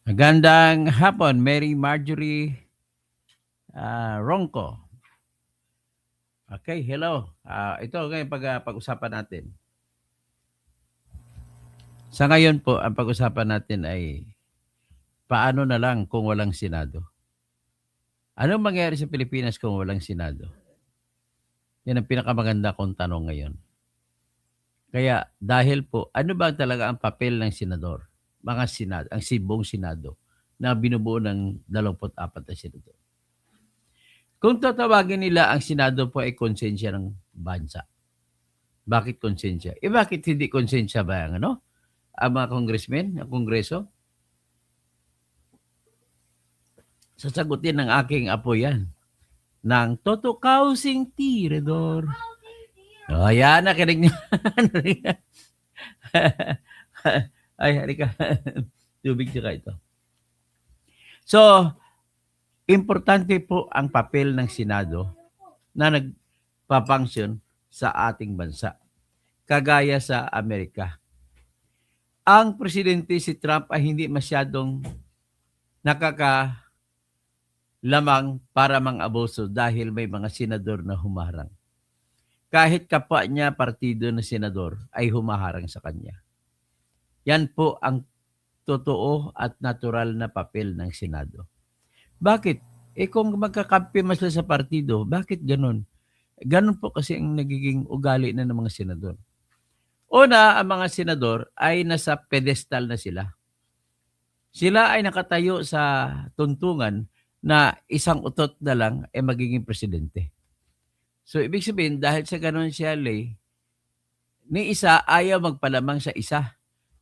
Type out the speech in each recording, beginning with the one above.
Magandang hapon, Mary Marjorie Ronco. Okay, hello. Ito ngayon pag-usapan natin. Sa ngayon po, ang pag-usapan natin ay paano na lang kung walang Senado? Anong mangyayari sa Pilipinas kung walang Senado? Yan ang pinakamaganda kong tanong ngayon. Kaya dahil po, ano ba talaga ang papel ng senador? Mga Senado, ang buong Senado na binubuo ng 24 na senador. Kung tatawagin nila ang Senado po ay konsensya ng bansa. Bakit konsensya? Bakit hindi konsensya ba ang ang mga congressmen, ang kongreso? Sasagutin ng aking apo yan. Ng Toto Kausing Tirador. O, yan, nakinig niya. Ay, halika. Tubig siya ito. So, importante po ang papel ng Senado na nagpapangsyon sa ating bansa. Kagaya sa Amerika. Ang presidente si Trump ay hindi masyadong nakakalamang para mang-abuso dahil may mga senador na humarang. Kahit kapwa niya partido na senador ay humaharang sa kanya. Yan po ang totoo at natural na papel ng Senado. Bakit? Kung magkakampi mas sa partido, bakit ganun? Ganun po kasi ang nagiging ugali na ng mga senador. Una, ang mga senador ay nasa pedestal na sila. Sila ay nakatayo sa tuntungan na isang utot na lang ay magiging presidente. So, ibig sabihin, dahil sa ganun siya, ni isa ayaw magpalamang sa isa.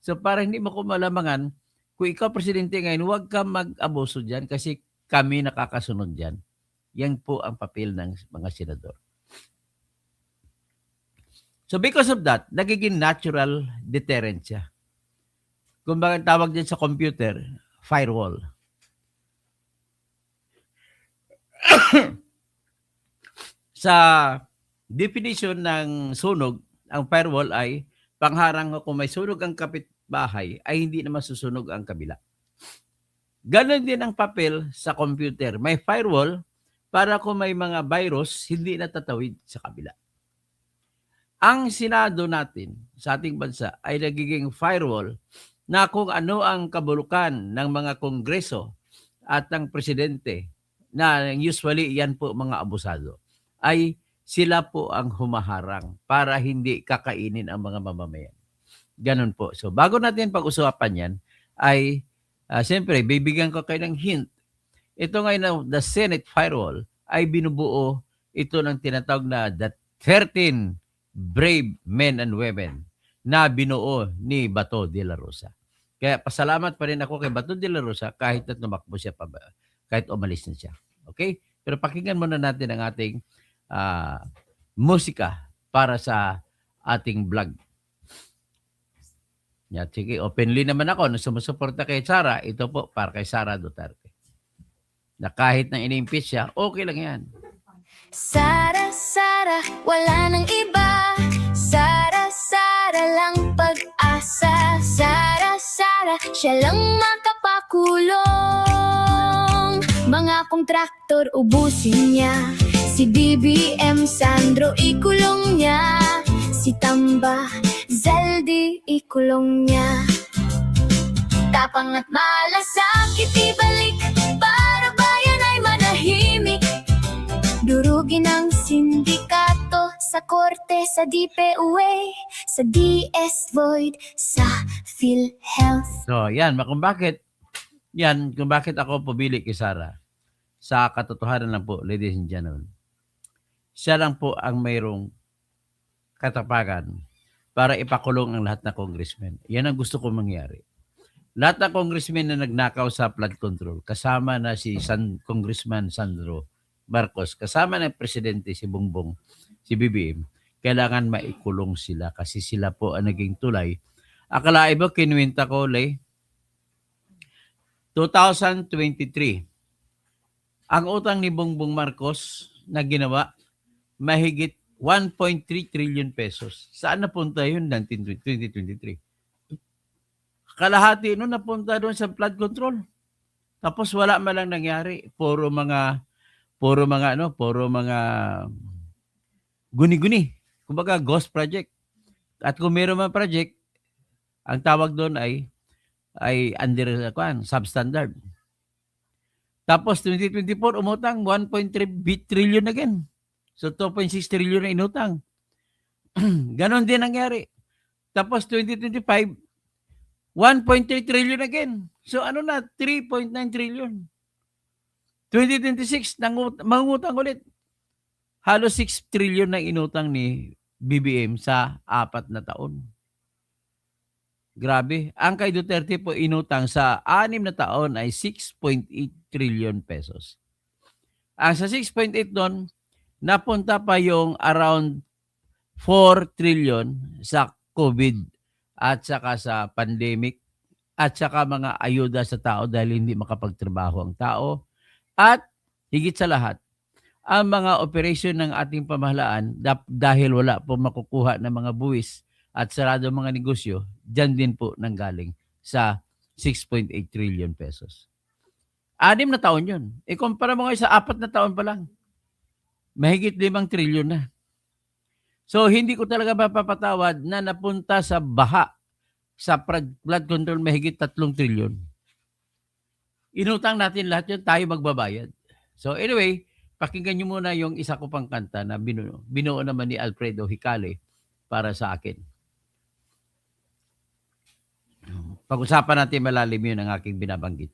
So, para hindi mo kumalamangan, kung ikaw presidente ngayon, huwag ka mag-abuso dyan kasi kami nakakasunod dyan. Yan po ang papel ng mga senador. So because of that, nagiging natural deterrent siya. Kung bakit tawag dyan sa computer, firewall. Sa definition ng sunog, ang firewall ay pangharang kung may sunog ang kapitbahay ay hindi na masusunog ang kabila. Ganon din ang papel sa computer. May firewall para kung may mga virus, hindi natatawid sa kabila. Ang Senado natin sa ating bansa ay nagiging firewall na kung ano ang kabulukan ng mga kongreso at ng presidente na usually yan po mga abusado ay sila po ang humaharang para hindi kakainin ang mga mamamayan. Ganun po. So bago natin pag-usapan yan ay siyempre bibigyan ko kayo ng hint. Ito ngayon na the Senate firewall ay binubuo ito ng tinatawag na the 13 brave men and women na binuo ni Bato de la Rosa. Kaya pasalamat pa rin ako kay Bato de la Rosa kahit na tumakbo siya pa, kahit umalis na siya. Okay? Pero pakinggan muna natin ang ating musika para sa ating vlog. Yeah, sige, openly naman ako na sumusuporta kay Sara. Ito po para kay Sara Duterte. Na kahit na in-impeach siya, okay lang yan. Sara, Sara, wala nang iba. Sara, Sara lang pag-asa. Sara, Sara, siya lang makapakulong. Mga kontraktor ubusin niya. Si BBM Sandro ikulong niya. Si Tamba Zaldi ikulong niya. Tapang at malasakit ibalik para bayan ay manahimik. Durugin ang sindikato sa korte, sa DPUA, sa DS Void, sa PhilHealth. So, yan. Kung bakit ako pumili kay Sara. Sa katotohanan lang po, ladies and gentlemen. Siya lang po ang mayroong katapagan para ipakulong ang lahat na congressmen. Yan ang gusto ko mangyari. Lahat ng congressmen na nagnakaw sa flood control, kasama na si Congressman Sandro Marcos, kasama ng presidente si Bongbong, si BBM, kailangan maikulong sila kasi sila po ang naging tulay. Akalain mo, kinuwinta ko, 2023, ang utang ni Bongbong Marcos na ginawa, mahigit 1.3 trillion pesos. Saan napunta yun ng 2023? Kalahati nun napunta doon sa flood control. Tapos wala man lang nangyari. Puro mga guni-guni. Kumbaga ghost project. At kung meron man project, ang tawag doon ay under substandard. Tapos 2024 umutang 1.3 trillion again. So 2.6 trillion na inutang. Ganon din nangyari. Tapos 2025 1.3 trillion again. So ano na 3.9 trillion. 2026 mangutang ulit. Halos 6 trillion na inutang ni BBM sa 4 na taon. Grabe. Ang kay Duterte po inutang sa 6 na taon ay 6.8 trillion pesos. Ang sa 6.8 doon, napunta pa yung around 4 trillion sa COVID at saka sa pandemic at saka mga ayuda sa tao dahil hindi makapagtrabaho ang tao. At higit sa lahat, ang mga operasyon ng ating pamahalaan dahil wala po makukuha ng mga buwis at sarado mga negosyo, dyan din po nanggaling sa 6.8 trillion pesos. 6 na taon yun. Kumpara mo ngayon sa 4 na taon pa lang. Mahigit 5 trillion na. So, hindi ko talaga mapapatawad na napunta sa baha sa flood control mahigit 3 trillion. Inutang natin lahat yun, tayo magbabayad. So, anyway, pakinggan nyo muna yung isa ko pang kanta na binuo naman ni Alfredo Hicale para sa akin. Pag-usapan natin malalim yun ang aking binabanggit.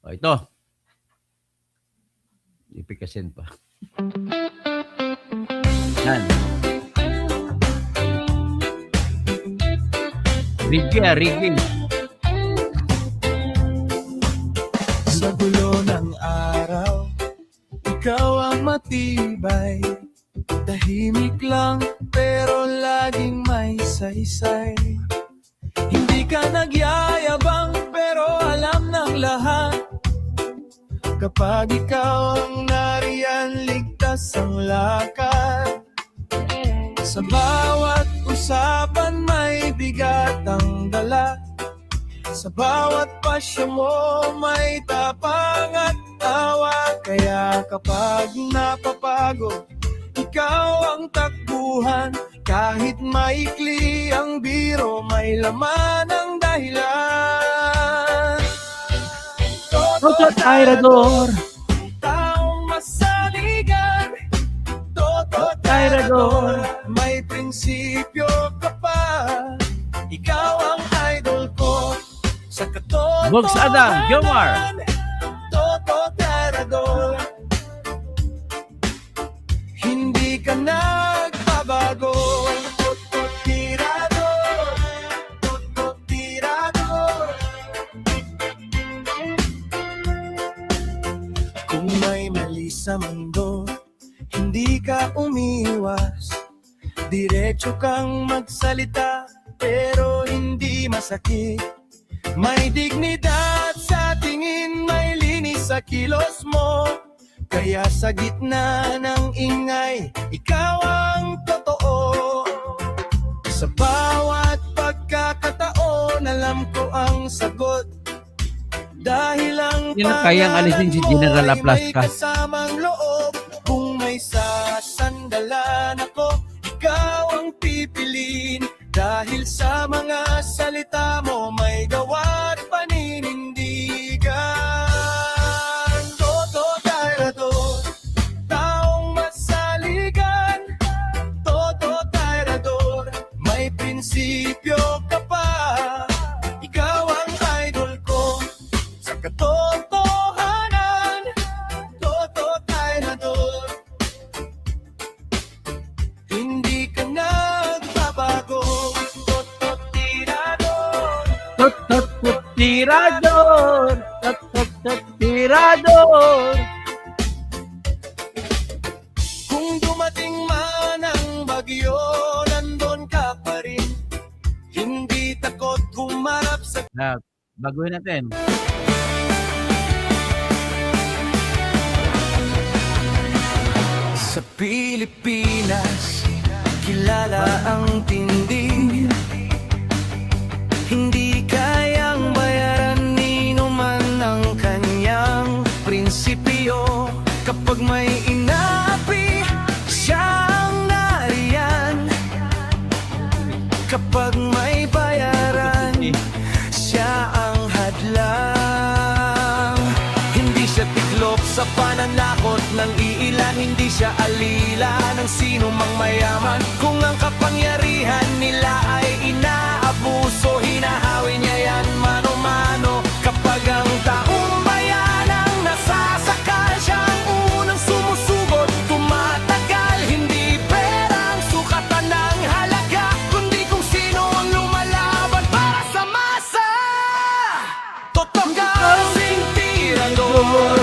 O ito. Ipikasin pa. Yan. Riggy. Sa gulo ng araw, ikaw ang matibay. Tahimik lang pero laging may saysay. Hindi ka nagyayabang pero alam ng lahat. Kapag ikaw ang nariyan, ligtas ang lakad. Sa bawat usapan may bigat ang dala. Sa bawat pasya mo may tapang at tawa. Kaya kapag napapagod, ikaw ang takbuhan. Kahit maikli ang biro, may laman ang dahilan. Toto Tirador. Taong masaligan. Toto Tirador. May prinsipyo ka pa. Ikaw ang idol ko. Sa katotohanan. Box Adam, Jomar. Toto Tirador. Hindi ka nagbabago. Toto Tirador. Toto Tirador. Kung may mali sa mundo, hindi ka umiwas. Diretso kang magsalita, pero hindi masakit. May dignidad sa tingin, may linis sa kilos mo. Kaya sa gitna ng ingay, ikaw ang totoo. Sa bawat pagkakataon, alam ko ang sagot. Dahil ang Yan ang kayang alisin si General pangalan mo ay may Aplaska. kasamang loob. Kung may sasandalan ako, ikaw ang pipiliin. Dahil sa mga salita mo, may gawa't paninindigan. Toto Tirador, taong masaligan. Toto Tirador, may prinsipyo ka pa. Ikaw ang idol ko. Sa katotohanan, Toto Tirador. Hindi ka nagbabago. Toto Tirador. Tot Tirador. Tot Tirador. Kung dumating man ang bagyo, nandun ka pa rin. Hindi takot humarap sa Na, baguhin natin. Pilipinas, kilala ang tindi. kapag may bayaran, siya ang hadlang. Hindi siya tiklop sa pananakot ng iilan, hindi siya alila ng sino mang mayaman. Kung ang kapangyarihan nila ay inaabuso, hinahawi niya yan mano-mano. Kapag ang taong bayan ang nasasakal, siya ang unang sumusugot, tumatagal. Hindi perang sukatan ng halaga, kundi kung sino ang lumalaban para sa masa. Totoong kasing tirador,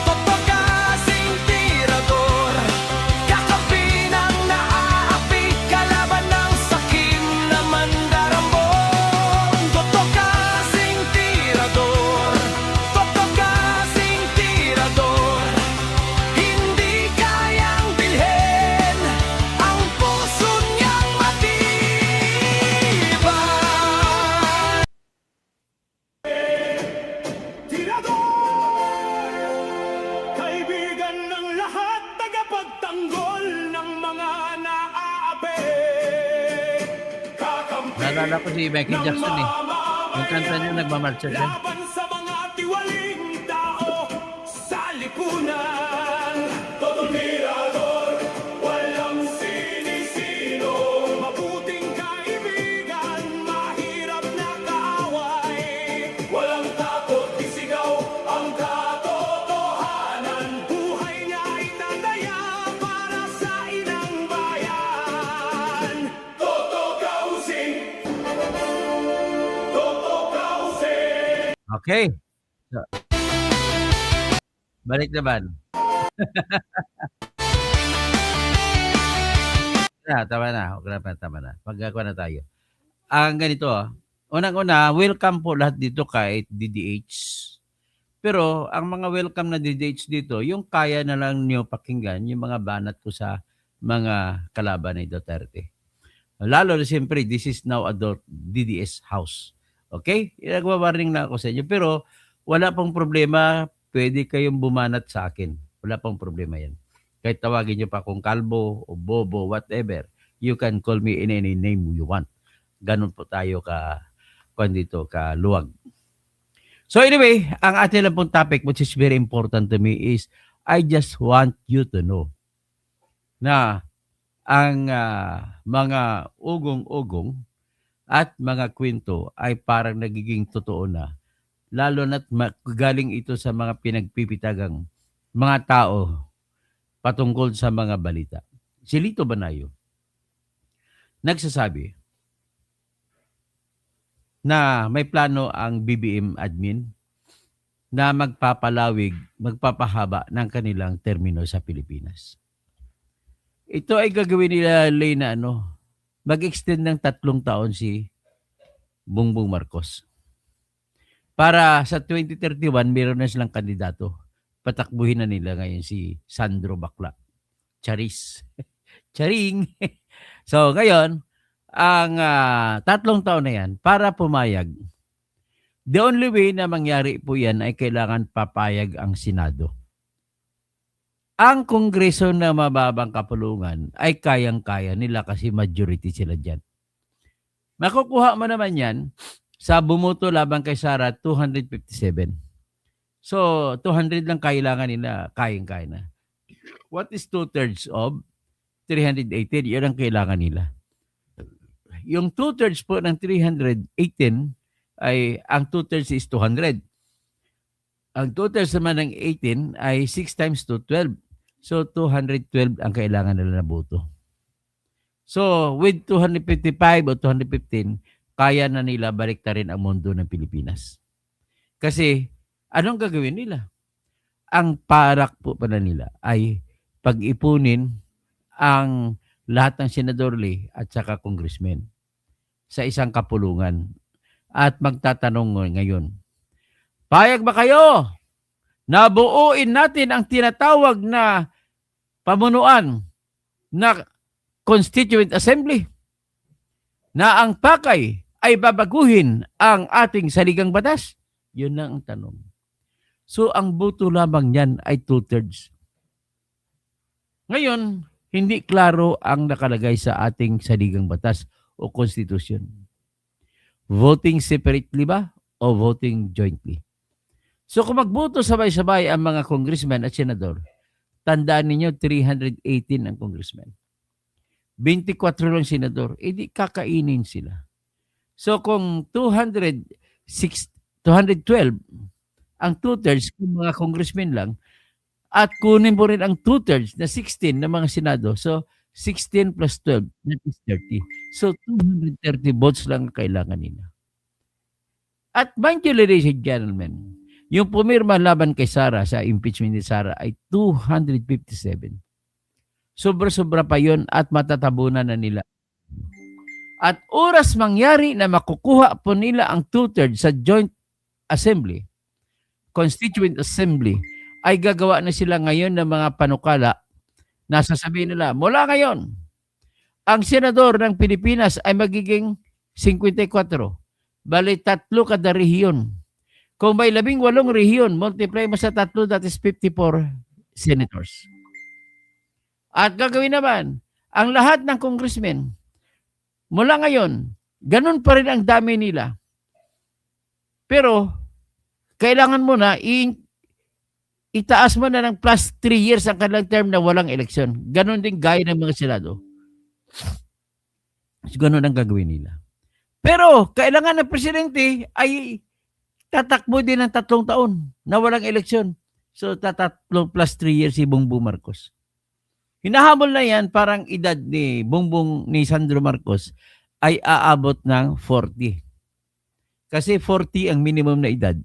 totoong kasing tirador, kakapin ang naaapi, kalaban ng sakim na mandarambong. Totoong kasing tirador, totoong kasing tirador, hindi kayang bilhin ang puso niyang matibay. Kaibigan ng lahat, tagapagtanggol ng mga naaapi. Kakampi Naalala ko si Michael ng Jackson eh. Yung kanta niya, mamamayan, nagmamarcha siya. laban sa mga tiwaling tao sa lipunan. Totoo tirador, walang sinisino, mabuting kaibigan, mahirap na kaaway. Walang takot, isigaw ang katotohanan. Buhay niya ay tataya para sa inang bayan. Totoo kausing, totoo kausing. Okay. So, balik naman. Tama na. Okay, tama na. Magkakawa na tayo. Ang ganito, unang-una, welcome po lahat dito kahit DDH. Pero ang mga welcome na DDH dito, yung kaya na lang niyo pakinggan, yung mga banat ko sa mga kalaban ni Duterte. Lalo na siyempre, this is now a DDS house. Okay? Nagwa-warning na ako sa inyo. Pero wala pong problema, pwede kayong bumanat sa akin. Wala pong problema yan. Kahit tawagin nyo pa kung kalbo o bobo, whatever, you can call me in any name you want. Ganun po tayo luwag. So anyway, ang ating lang pong topic, which is very important to me, is I just want you to know na ang mga ugong-ugong at mga kwento ay parang nagiging totoo na. Lalo na't galing ito sa mga pinagpipitagang mga tao patungkol sa mga balita. Si Lito Banayo nagsasabi na may plano ang BBM admin na magpapahaba ng kanilang termino sa Pilipinas. Ito ay gagawin nila, Lay, na mag-extend ng 3 taon si Bongbong Marcos. Para sa 2031, meron na silang kandidato. Patakbuhin na nila ngayon si Sandro Bakla. Charis. Charing. So ngayon, ang 3 taon na yan, para pumayag, the only way na mangyari po yan ay kailangan papayag ang Senado. Ang Kongreso na mababang kapulungan ay kayang-kaya nila kasi majority sila dyan. Makukuha mo naman yan sa bumuto labang kay Sara, 257. So, 200 lang kailangan nila, kayang-kaya na. What is 2/3 of 318? Yan ang kailangan nila. Yung 2/3 po ng 318 ay, ang 2/3 is 200. Ang 2/3 naman ng 18 ay 6 times 2, 12. So, 212 ang kailangan nila na boto. So, with 255 o 215, kaya na nila baliktarin ang mundo ng Pilipinas. Kasi, anong gagawin nila? Ang parak po pala nila ay pag-ipunin ang lahat ng senadorli at saka congressmen sa isang kapulungan at magtatanong ngayon, payag ba kayo na buuin natin ang tinatawag na pamunuan na Constituent Assembly na ang pakay ay babaguhin ang ating saligang batas? Yun na ang tanong. So, ang boto lamang niyan ay 2/3. Ngayon, hindi klaro ang nakalagay sa ating saligang batas o Constitution? Voting separately ba o voting jointly? So kung magboto sabay-sabay ang mga congressman at senador, tandaan ninyo 318 ang congressman. 24 lang senador, edi kakainin sila. So kung 212 ang two-thirds kung mga congressmen lang, at kunin mo rin ang two-thirds na 16 ng mga senado, so 16 plus 12, that is 30. So 230 votes lang ang kailangan nila. At mind you, ladies and gentlemen, yung pumirma laban kay Sara sa impeachment ni Sara ay 257. Sobra-sobra pa yun at matatabunan na nila. At oras mangyari na makukuha po nila ang two-thirds sa joint assembly, constituent assembly, ay gagawa na sila ngayon ng mga panukala na sasabihin nila, mula ngayon, ang senador ng Pilipinas ay magiging 54. Bali, 3 kada rehiyon. Kung may 18 rehiyon, multiply mo sa 3, that is 54 senators. At gagawin naman, ang lahat ng congressmen, mula ngayon, ganun pa rin ang dami nila. Pero, kailangan mo na itaas mo na ng plus 3 years ang kanilang term na walang eleksyon. Ganun din gaya ng mga senado. Ganun ang gagawin nila. Pero, kailangan ng presidente ay tatakbo din ng 3 taon na walang eleksyon. So, tatatlo plus 3 years si Bongbong Marcos. Hinahamol na yan, parang edad ni Sandro Marcos ay aabot ng 40. Kasi 40 ang minimum na edad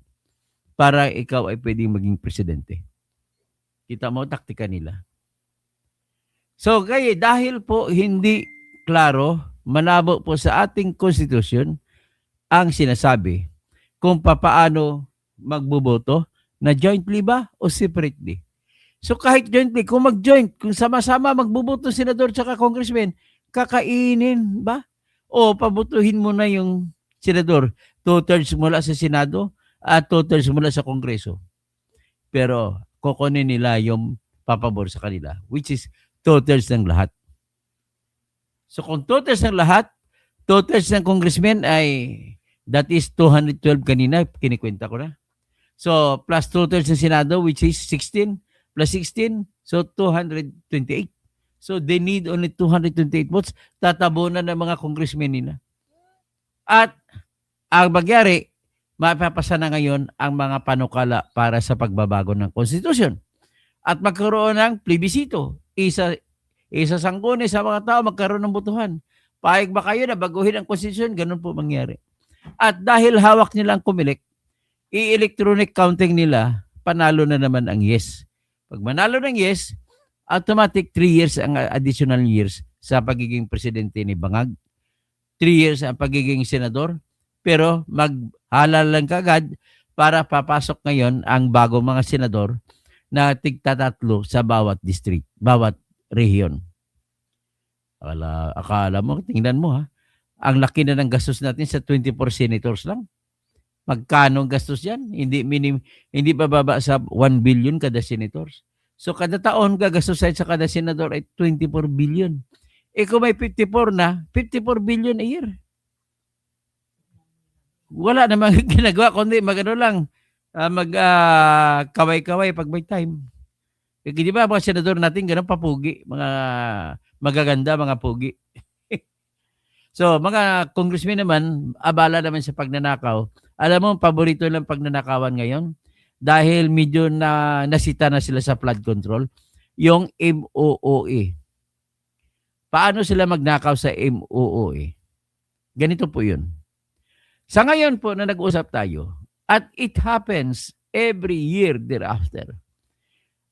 para ikaw ay pwedeng maging presidente. Kita mo, taktika nila. So, kaya dahil po hindi klaro, malabo po sa ating konstitusyon ang sinasabi kung papaano magboboto na jointly ba o separately. So kahit jointly, kung mag-joint, kung sama-sama magboboto senador tsaka congressman, kakainin ba? O pabotohin mo na yung senador, 2/3 mula sa Senado at 2/3 mula sa Kongreso. Pero kukunin nila yung papabor sa kanila, which is 2/3 ng lahat. So kung 2/3 ng lahat, 2/3 ng congressman ay, that is 212 kanina, kinikwenta ko na. So plus 2/3 ng Senado, which is 16, plus 16, so 228. So they need only 228 votes. Tatabunan ng mga congressmen nila. At ang magyari, mapapasa na ngayon ang mga panukala para sa pagbabago ng konstitusyon. At magkaroon ng plebisito. Isa-sangguni sa mga tao, magkaroon ng botohan. Pahig ba kayo na baguhin ang konstitusyon? Ganun po mangyari. At dahil hawak nilang kumilik, i-electronic counting nila, panalo na naman ang yes. Pag manalo ng yes, automatic 3 years ang additional years sa pagiging presidente ni Bangag. 3 years ang pagiging senador. Pero maghalal lang kagad para papasok ngayon ang bagong mga senador na tigtatatlo sa bawat district, bawat rehiyon. Akala mo, tingnan mo ha, ang laki na ng gastos natin sa 24 senators lang. Magkano ang gastos yan? Hindi bababa sa 1 billion kada senators. So kada taon gagastos sa kada senador ay 24 billion. Eh kung may 54 na, 54 billion a year. Wala namang ginagawa, kundi magano lang, kaway-kaway pag may time. Eh, di ba mga senador natin ganun papugi, mga magaganda, mga pugi. So mga congressmen naman, abala naman sa pagnanakaw. Alam mo, paborito lang pagnanakawan ngayon dahil medyo nasita na sila sa flood control, yung MOOE. Paano sila magnakaw sa MOOE? Ganito po yun. Sa ngayon po na nag-usap tayo, at it happens every year thereafter,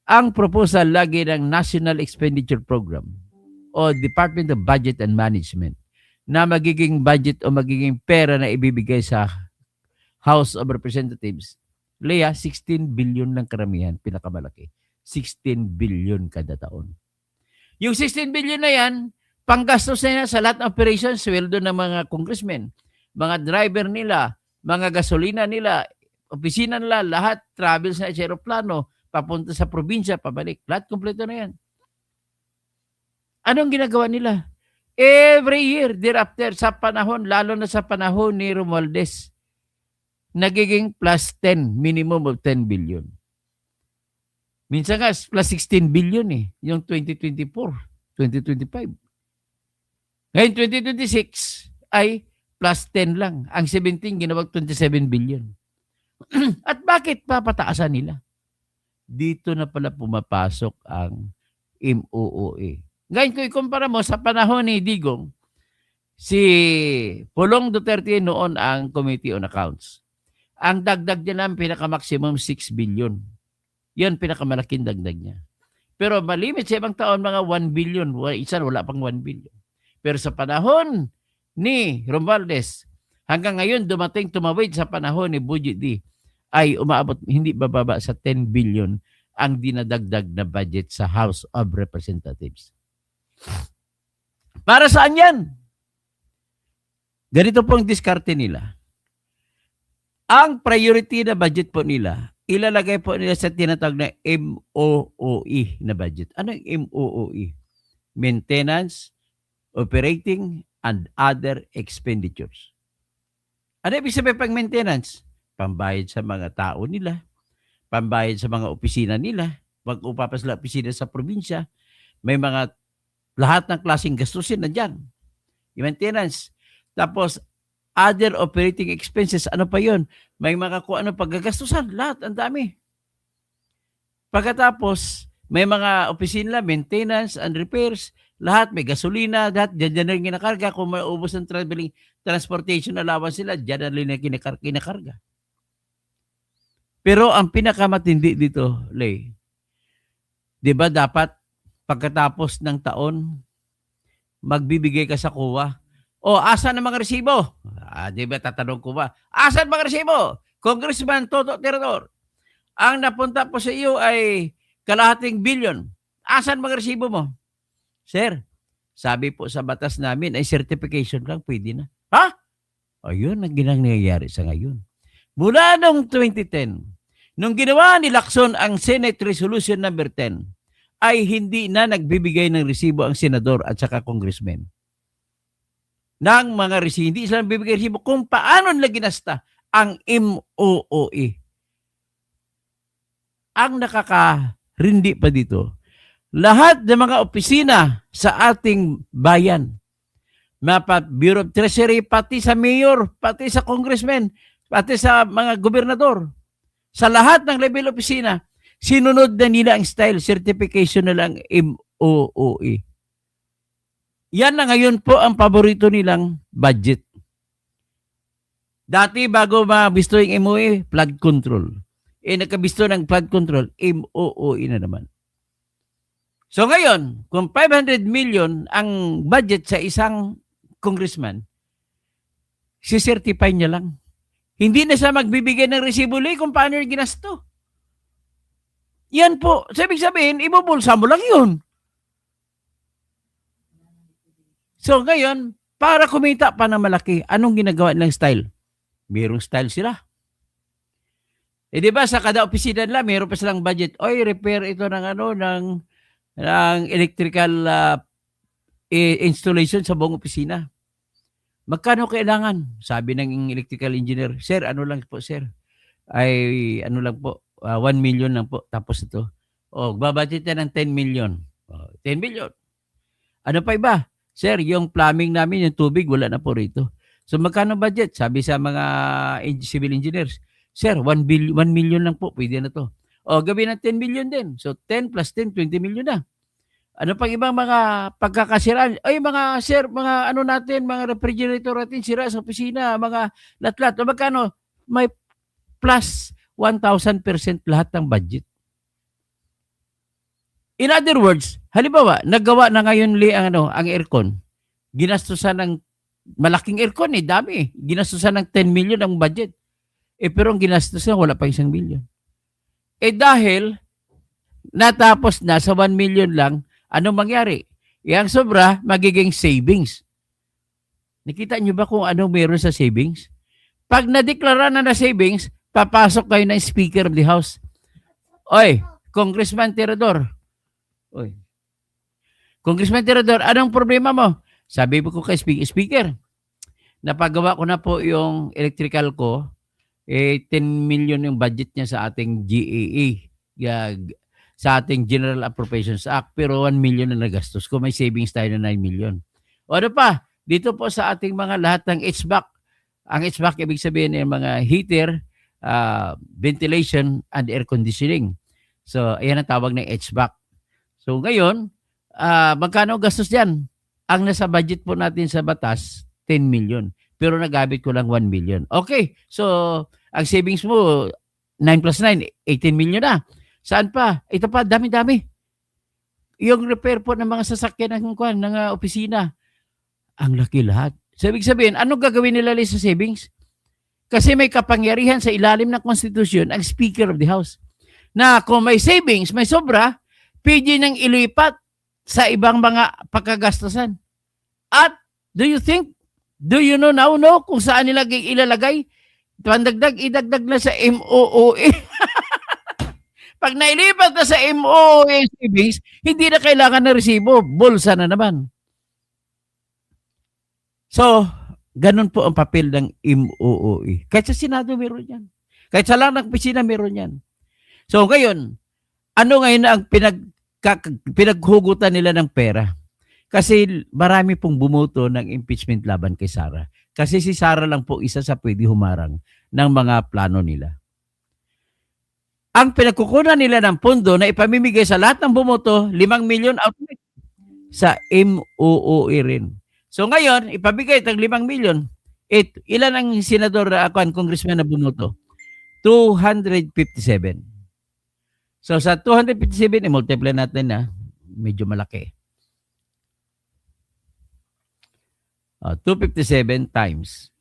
ang proposal lagi ng National Expenditure Program o Department of Budget and Management na magiging budget o magiging pera na ibibigay sa House of Representatives, Lea, 16 billion ng karamihan, pinakamalaki. 16 billion kada taon. Yung 16 billion na yan, panggastos na yan sa lahat ng operations, sweldo ng mga congressmen, mga driver nila, mga gasolina nila, opisina nila, lahat, travels na sa aeroplano, papunta sa probinsya, pabalik. Lahat kompleto na yan. Anong ginagawa nila? Every year thereafter, sa panahon, lalo na sa panahon ni Romualdez, nagiging plus 10, minimum of 10 billion. Minsan nga, plus 16 billion yung 2024, 2025. Ngayon, 2026 ay plus 10 lang. Ang 17, ginawag 27 billion. At bakit papataasan nila? Dito na pala pumapasok ang MOOE. Ngayon, kung ikumpara mo sa panahon ni Digong, si Pulong Duterte noon ang Committee on Accounts. Ang dagdag niya lang pinaka-maximum 6 billion. Yan pinakamalaking dagdag niya. Pero malimit sa ibang taon, mga 1 billion. Isa wala pang 1 billion. Pero sa panahon ni Romualdez, hanggang ngayon tumawid sa panahon ni Budget D, ay umaabot hindi bababa sa 10 billion ang dinadagdag na budget sa House of Representatives. Para saan yan? Ganito po ang diskarte nila. Ang priority na budget po nila, ilalagay po nila sa tinatawag na MOOE na budget. Ano yung MOOE? Maintenance, Operating, and Other Expenditures. Ano ibig sabihin pag maintenance? Pambayad sa mga tao nila, pambayad sa mga opisina nila, pag upapas na opisina sa probinsya, may mga lahat ng klaseng gastusin nandyan. Yung maintenance. Tapos, other operating expenses, ano pa yon? May mga kung ano paggagastusan, lahat, ang dami. Pagkatapos, may mga opisina, maintenance and repairs, lahat, may gasolina, lahat, dyan na rin kinakarga. Kung may ubos ng transportation allowance sila, dyan na rin kinakarga. Pero ang pinakamatindi dito, Lay, di ba dapat pagkatapos ng taon, magbibigay ka sa kuwa. O, asan ang mga resibo? Di ba tatanong ko ba? Asan mga resibo? Congressman Toto Tirador, ang napunta po sa iyo ay kalahating billion. Asan mga resibo mo? Sir, sabi po sa batas namin ay certification lang, pwede na. Ha? Ayun ang nangyayari sa ngayon. Mula noong 2010, nung ginawa ni Lacson ang Senate Resolution number 10, ay hindi na nagbibigay ng resibo ang senador at saka congressman. Ng mga resibo, hindi sila nagbibigay resibo kung paano nila ginasta ang MOOE. Ang nakakarindi pa dito, lahat ng mga opisina sa ating bayan, Bureau of Treasury, pati sa mayor, pati sa congressman, pati sa mga gobernador, sa lahat ng level opisina, sinunod na nila ang style, certification na lang MOOE. Yan na ngayon po ang paborito nilang budget. Dati bago mabisto yung MOOE, flood control. Nakabisto ng flood control, MOOE na naman. So ngayon, kung 500 million ang budget sa isang congressman, si-certify niya lang. Hindi na siya magbibigay ng resibo kung paano yung ginasto. Yan po. Sabi sabihin, ibubulsa mo lang yun. So ngayon, para kumita pa ng malaki, anong ginagawa ng style? Mayroong style sila. Di ba sa kada opisina nila, mayroon pa silang budget. Oy, repair ito ng electrical installation sa buong opisina. Magkano kailangan? Sabi ng electrical engineer, sir, ano lang po, sir? Ay, ano lang po, 1 million lang po. Tapos ito. Babudget na ng 10 million. 10 million. Ano pa iba? Sir, yung plumbing namin, yung tubig, wala na po rito. So, magkano budget? Sabi sa mga civil engineers, sir, 1 million lang po, pwede na to. Gawin ng 10 million din. So, 10 plus 10, 20 million na. Ano pang ibang mga pagkakasiraan? Ay, mga sir, mga ano natin, mga refrigerator natin, sira sa opisina, mga latlat. O magkano? May plus 1,000% lahat ng budget. In other words, halimbawa, naggawa na ngayon ang aircon. Ginastusan ng malaking aircon, dami. Ginastusan ng 10 million ang budget. Pero ang ginastusan, wala pa 1 million. Dahil natapos na sa 1 million lang, anong mangyari? Yang sobra, magiging savings. Nakita nyo ba kung ano meron sa savings? Pag nadeklara na savings, papasok kayo ng Speaker of the House. Oy, Congressman Tirador. Oy. Congressman Tirador, anong problema mo? Sabi ko kay speaker, napagawa ko na po yung electrical ko, 10 million yung budget niya sa ating GAA, sa ating General Appropriations Act, pero 1 million na nagastos ko. May savings tayo na 9 million. O ano pa, dito po sa ating mga lahat ng HVAC, ang HVAC ibig sabihin ay mga heater, ventilation, and air conditioning. So, ayan ang tawag ng HVAC. So, ngayon, magkano gastos dyan? Ang nasa budget po natin sa batas, 10 million. Pero nagamit ko lang 1 million. Okay, so ang savings mo, 9 plus 9, 18 million na. Saan pa? Ito pa, dami-dami. Yung repair po ng mga sasakyan ng opisina, ang laki lahat. So, ibig sabihin, ano gagawin nila sa savings? Kasi may kapangyarihan sa ilalim ng Constitution ang Speaker of the House. Na kung may savings, may sobra, pwede nang ilipat sa ibang mga pagkagastusan. At do you know now kung saan nila ilalagay? Pandagdag, idagdag na sa MOOE. Pag nailipat na sa MOOE savings, hindi na kailangan na resibo. Bulsa na naman. So, ganun po ang papel ng MOOE. Kahit sa Senado meron yan. Kahit sa lang ng opisina meron yan. So, ngayon, ano ngayon ang pinaghugutan nila ng pera? Kasi marami pong bumoto ng impeachment laban kay Sara. Kasi si Sara lang po isa sa pwede humarang ng mga plano nila. Ang pinagkukunan nila ng pondo na ipamimigay sa lahat ng bumoto, 5 million outright sa MOOE rin. So ngayon, ipabigay itong 5 million. Ilan ang senador, congressman na bumoto? 257. So sa 257, i-multiply natin na medyo malaki. 257 times.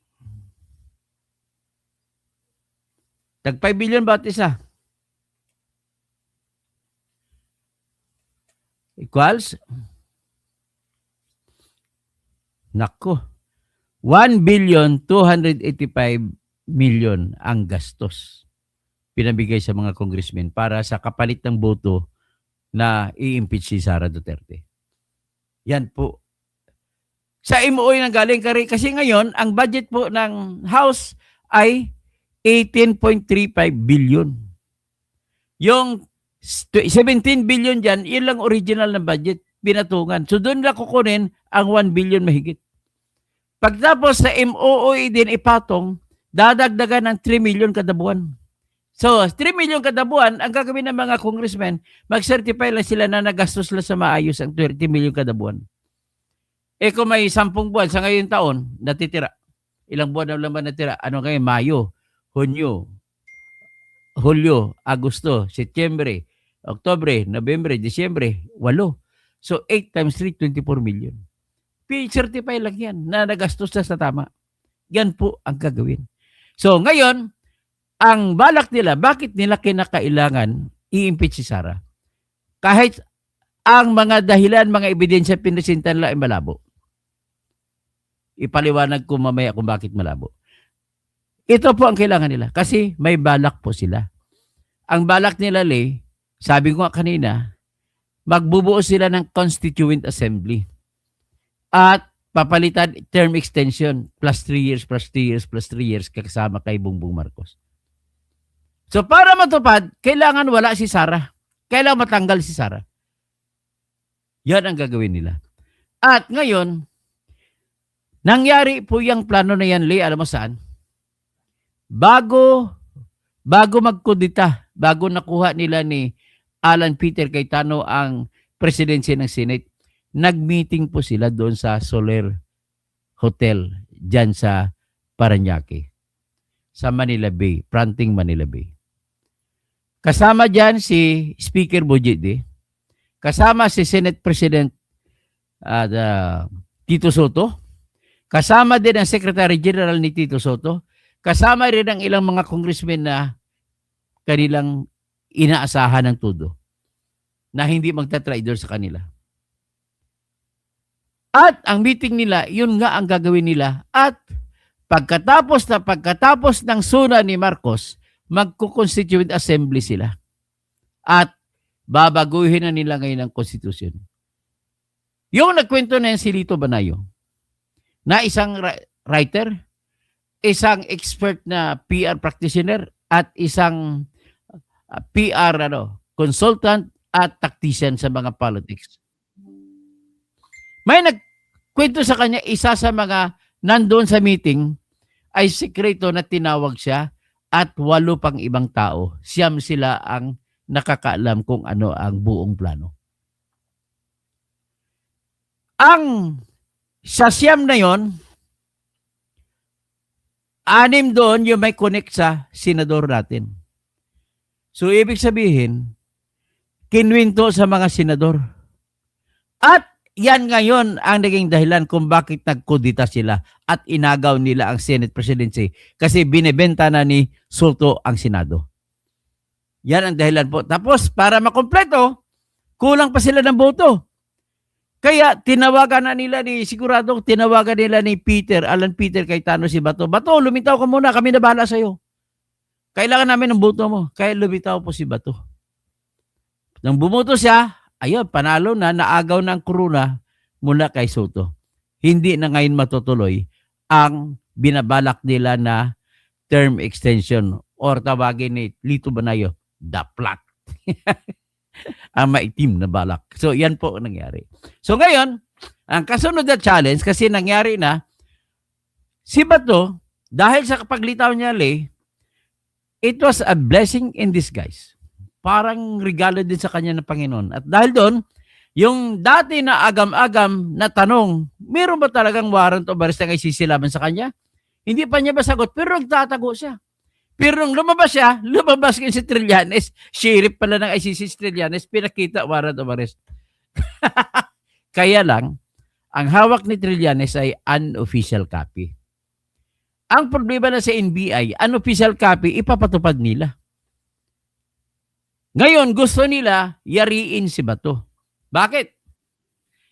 Tag 5 billion bawat isa. Equals, nako, 1,285,000,000 ang gastos pinabigay sa mga congressmen para sa kapalit ng boto na i-impeach si Sara Duterte. Yan po. Sa MOE nang galing kasi ngayon, ang budget po ng House ay 18.35 billion. Yung 17 billion dyan, yun lang original na budget, pinatungan. So doon na kukunin ang 1 billion mahigit. Pagtapos sa MOE din ipatong, dadagdagan ng 3 million kada buwan. So, 3 million kada buwan, ang gagawin ng mga congressmen, mag-certify lang sila na nagastos lang sa maayos ang 30 million kada buwan. Kung may 10 buwan sa ngayon taon, natitira. Ilang buwan na naman natira? Ano ngayon? Mayo, Hunyo, Hulyo, Agosto, Setyembre, Oktobre, Nobyembre, Disyembre, 8. So, 8 times 3, 24 million. Certify lang yan na nagastos na sa tama. Yan po ang gagawin. So, ngayon, ang balak nila, bakit nila kinakailangan i-impeach si Sara? Kahit ang mga dahilan, mga ebidensya pinasintan nila ay malabo. Ipaliwanag ko mamaya kung bakit malabo. Ito po ang kailangan nila kasi may balak po sila. Ang balak nila, sabi ko nga kanina, magbubuo sila ng Constituent Assembly at papalitan term extension plus 3 years, plus 3 years, plus 3 years kasama kay Bongbong Marcos. So para matupad, kailangan wala si Sara. Kailangan matanggal si Sara. Yan ang gagawin nila. At ngayon, nangyari po yung plano na yan, alam mo saan? Bago magkudita, bago nakuha nila ni Alan Peter Cayetano ang presidency ng Senate, nag-meeting po sila doon sa Soler Hotel, dyan sa Parañaque, sa Manila Bay, fronting Manila Bay. Kasama dyan si Speaker Bujidi, kasama si Senate President Tito Soto, kasama din ang Secretary General ni Tito Soto, kasama rin ang ilang mga congressmen na kanilang inaasahan ng todo na hindi magta-traitor sa kanila. At ang meeting nila, yun nga ang gagawin nila. At pagkatapos ng suna ni Marcos, magko-constituent assembly sila. At babaguhin na nila ngayon ang konstitusyon. Yung nagkwento na yan si Lito Banayo, na isang writer, isang expert na PR practitioner, at isang PR consultant at tactician sa mga politics. May nagkwento sa kanya, isa sa mga nandoon sa meeting ay sekreto na tinawag siya at 8 pang ibang tao. Siyam sila ang nakakaalam kung ano ang buong plano. Ang sa siyam na yon, 6 doon yung may connect sa senador natin. So, ibig sabihin, kinwento sa mga senador. At yan ngayon ang naging dahilan kung bakit nagkudita sila at inagaw nila ang Senate presidency kasi binebenta na ni Soto ang Senado. Yan ang dahilan po. Tapos, para makompleto, kulang pa sila ng boto. Kaya tinawagan na nila sigurado tinawagan nila ni Alan Peter Cayetano si Bato. Bato, lumitaw ka muna, kami na bahala sa'yo. Kailangan namin ng boto mo. Kaya lumitaw po si Bato. Nang bumuto siya, ayun, panalo na, naagaw ng kuruna mula kay Soto. Hindi na ngayon matutuloy ang binabalak nila na term extension or tawagin ni Lito Banayo, the plot. Ang maitim na balak. So, yan po ang nangyari. So, ngayon, ang kasunod na challenge, kasi nangyari na, si Bato, dahil sa kapaglitaw niya, it was a blessing in disguise. Parang regalo din sa kanya ng Panginoon. At dahil doon, yung dati na agam-agam na tanong, meron ba talagang warrant of arrest na isisilaban sa kanya? Hindi pa niya masagot, pero nagtatago siya. Pero nung lumabas siya, lumabas si Trillanes, sheriff pala ng ICC si Trillanes, pinakita warrant of arrest. Kaya lang, ang hawak ni Trillanes ay unofficial copy. Ang problema na sa NBI, unofficial copy, ipapatupad nila. Ngayon, gusto nila yariin si Bato. Bakit?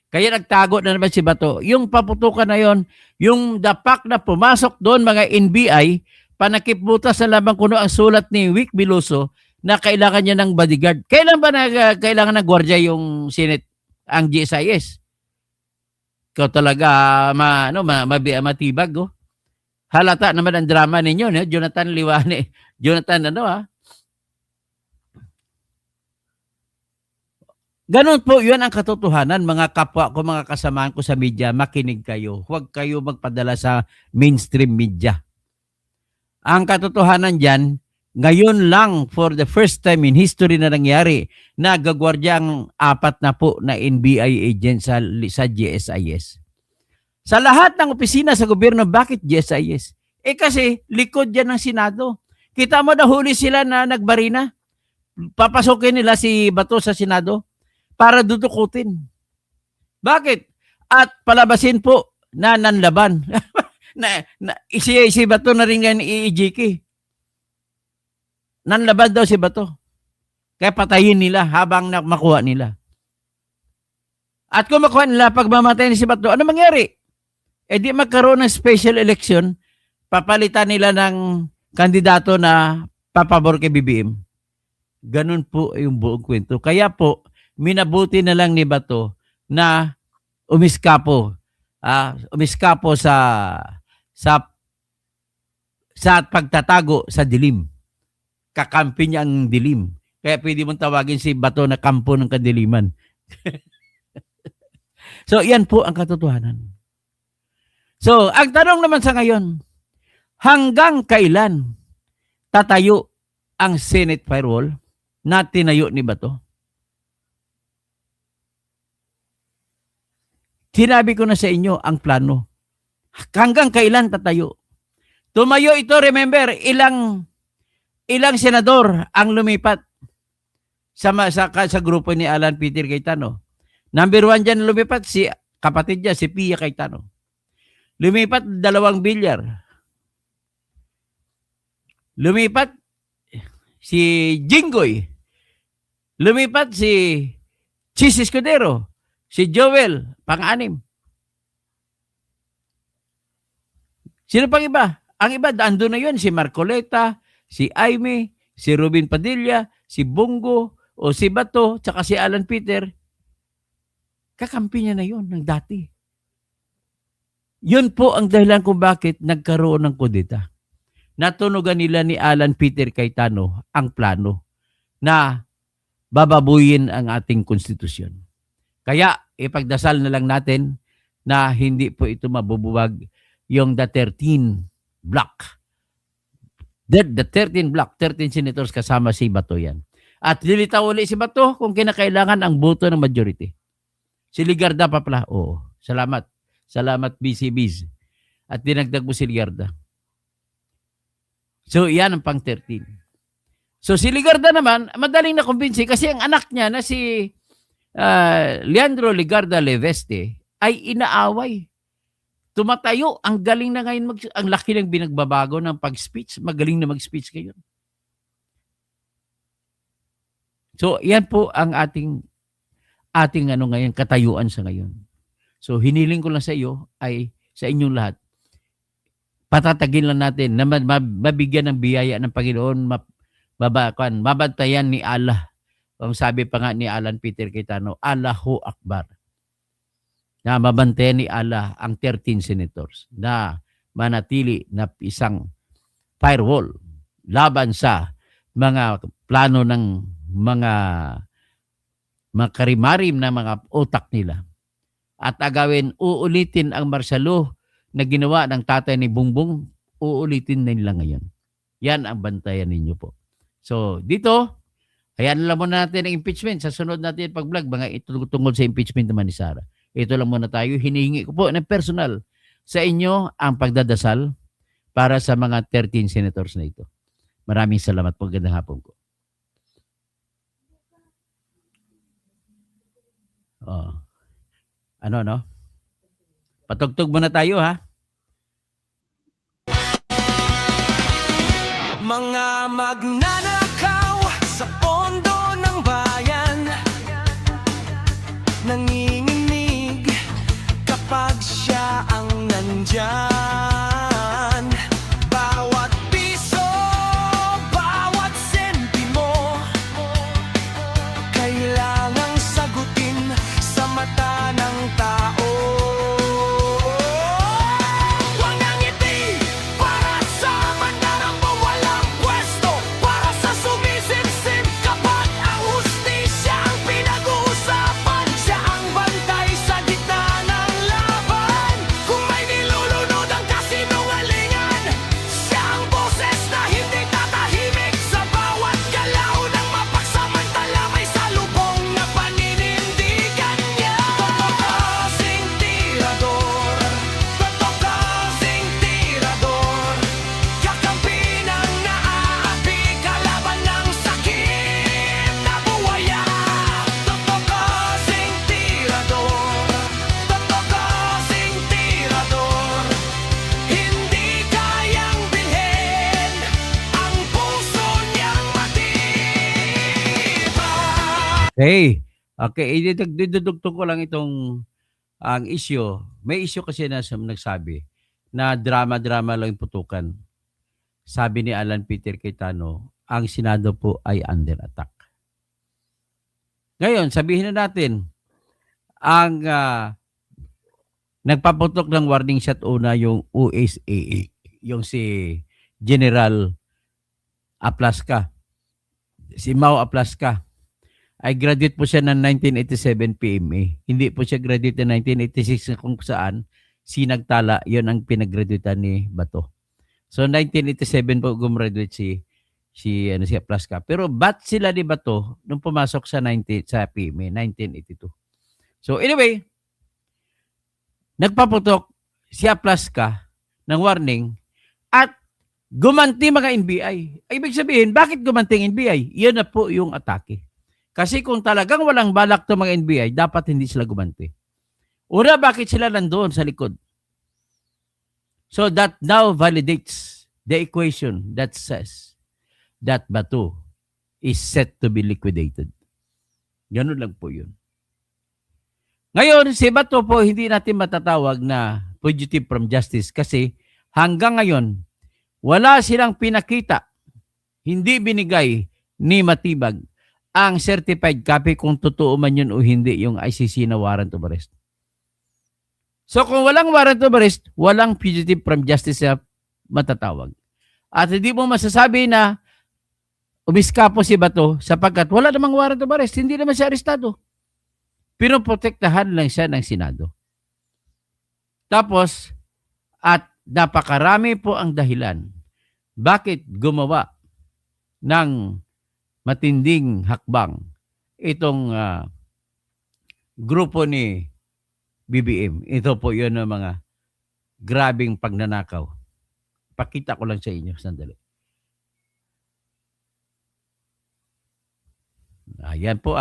Kaya nagtago na naman si Bato. Yung paputukan na yon, yung dapak na pumasok doon mga NBI, panakipbutas na lamang kuno ang sulat ni Vic Biloso na kailangan niya ng bodyguard. Kailan ba kailangan ng gwardiya yung Senate, ang GSIS? Ikaw talaga matibag. Oh. Halata naman ang drama ninyo. Jonathan Liwane. Jonathan Ganon po, yun ang katotohanan. Mga kapwa ko, mga kasamahan ko sa media, makinig kayo. Huwag kayo magpadala sa mainstream media. Ang katotohanan dyan, ngayon lang for the first time in history na nangyari, nagagwardya ang 4 na po na NBI agent sa GSIS. Sa lahat ng opisina sa gobyerno, bakit GSIS? Kasi likod dyan ng Senado. Kita mo nahuli sila na nagbarina. Papasukin nila si Bato sa Senado para dudukutin. Bakit? At palabasin po na nanlaban. Si Bato na rin yan i-EJK. Nanlaban daw si Bato. Kaya patayin nila habang makuha nila. At kung makuha nila, pag mamatay ni si Bato, ano mangyari? Di magkaroon ng special election, papalitan nila ng kandidato na papabor kay BBM. Ganun po yung buong kwento. Kaya po, minabuti na lang ni Bato na umiskapo sa pagtatago sa dilim. Kakampi niya ang dilim. Kaya pwede mong tawagin si Bato na kampo ng kadiliman. So, yan po ang katotohanan. So, ang tanong naman sa ngayon, hanggang kailan tatayo ang Senate firewall na tinayo ni Bato? Sinabi ko na sa inyo ang plano. Hanggang kailan tatayo? Tumayo ito, remember, ilang senador ang lumipat sa grupo ni Alan Peter Cayetano. Number 1 dyan lumipat, si kapatid niya, si Pia Cayetano. Lumipat 2 bilyar. Lumipat si Jinggoy. Lumipat si Chis Escudero. Si Joel, pang-6. Sino pang iba? Ang iba, ando na yun. Si Marcoleta, si Aimee, si Robin Padilla, si Bongo, o si Bato, tsaka si Alan Peter. Kakampi niya na yun ng dati. Yun po ang dahilan kung bakit nagkaroon ng kudeta. Natunugan nila ni Alan Peter Cayetano ang plano na bababuyin ang ating konstitusyon. Kaya ipagdasal na lang natin na hindi po ito mabubuwag yung the 13 block. The 13 block, 13 senators kasama si Bato yan. At lilitaw ulit si Bato kung kinakailangan ang boto ng majority. Si Ligarda pa pala. Oo. Salamat. Salamat BCBs. At dinagdag mo si Ligarda. So yan ang pang 13. So si Ligarda naman, madaling na kumbinsi kasi ang anak niya na si Leandro Ligarda Leveste ay inaaway. Tumatayo, ang galing na ngayon, ang laki ng binagbabago ng pag-speech. Magaling na mag-speech ngayon. So, yan po ang ating ngayon, katayuan sa ngayon. So, hiniling ko lang sa iyo ay sa inyong lahat. Patatagin lang natin na mabigyan ng biyaya ng Panginoon, mabantayan ni Allah. Ang sabi pa nga ni Alan Peter Cayetano, Allahu Akbar. Na mabantayan ni Allah ang 13 senators na manatili na isang firewall laban sa mga plano ng mga karimarim na mga utak nila. At agawin, uulitin ang martial law na ginawa ng tatay ni Bongbong, uulitin na nila ngayon. Yan ang bantayan ninyo po. So, dito, hayaan lang muna natin ang impeachment. Sa sunod natin pag-vlog, mga itutungkol sa impeachment naman ni Sara. Ito lang muna tayo. Hinihingi ko po ng personal sa inyo ang pagdadasal para sa mga 13 senators na ito. Maraming salamat po. Gandang hapon ko. Oh. No? Patugtog muna tayo, ha? Mga magnanakaw sa pondo ng bayan, nanginginig kapag siya ang nandyan. Bawat piso, bawat sentimo, kailangang sagutin sa mata ng tao. Huwag nang ngiti para sa mandarambong walang pwesto, para sa sumisimsim kapag ang hustisya ang pinag-uusapan. Siya ang bantay sa gitna ng laban. Kung may nilulunod ang kasinungalingan, siya ang boses na hindi tatahimik. Sa bawat galaw ng mapagsamantala may salubong na paninindigan niya. Kasing tirador, kasing tirador, kakampi ng naaapi, kalaban ng sakit na buwaya. Kasing tirador, kasing tirador, hindi kayang bilhin ang puso niyang matibay. Okay, idudugtong ko lang itong ang issue. May issue kasi na nagsabi na drama-drama lang yung putukan. Sabi ni Alan Peter Cayetano, ang Senado po ay under attack. Ngayon, sabihin na natin, ang nagpaputok ng warning shot una yung USAA, yung si General Aplaska, si Mau Aplaska. Ay graduate po siya ng 1987 PMA. Hindi po siya graduate ng 1986 kung saan sinagtala, yon ang pinag-graduate ni Bato. So 1987 po gumraduate si Aplaska. Pero bat sila ni Bato nung pumasok sa PMA 1982. So anyway, nagpaputok si Aplaska ng warning at gumanti mga NBI. Ibig sabihin, bakit gumanti ang NBI? Yan na po yung atake. Kasi kung talagang walang balak to mga NBI, dapat hindi sila gumanti. Una, bakit sila nandoon sa likod? So that now validates the equation that says that Bato is set to be liquidated. Ganun lang po yun. Ngayon, si Bato po hindi natin matatawag na fugitive from justice kasi hanggang ngayon, wala silang pinakita, hindi binigay ni Matibag ang certified copy kung totoo man yun o hindi yung ICC na warrant of arrest. So kung walang warrant of arrest, walang fugitive from justice na matatawag. At hindi mo masasabi na umiskapo si Bato sapagkat wala namang warrant of arrest, hindi naman siya arestado. Pinoprotektahan lang siya ng Senado. Tapos, at napakarami po ang dahilan bakit gumawa ng matinding hakbang itong grupo ni BBM. Ito po yun ang mga grabing pagnanakaw. Pakita ko lang sa inyo. Sandali. Ayan po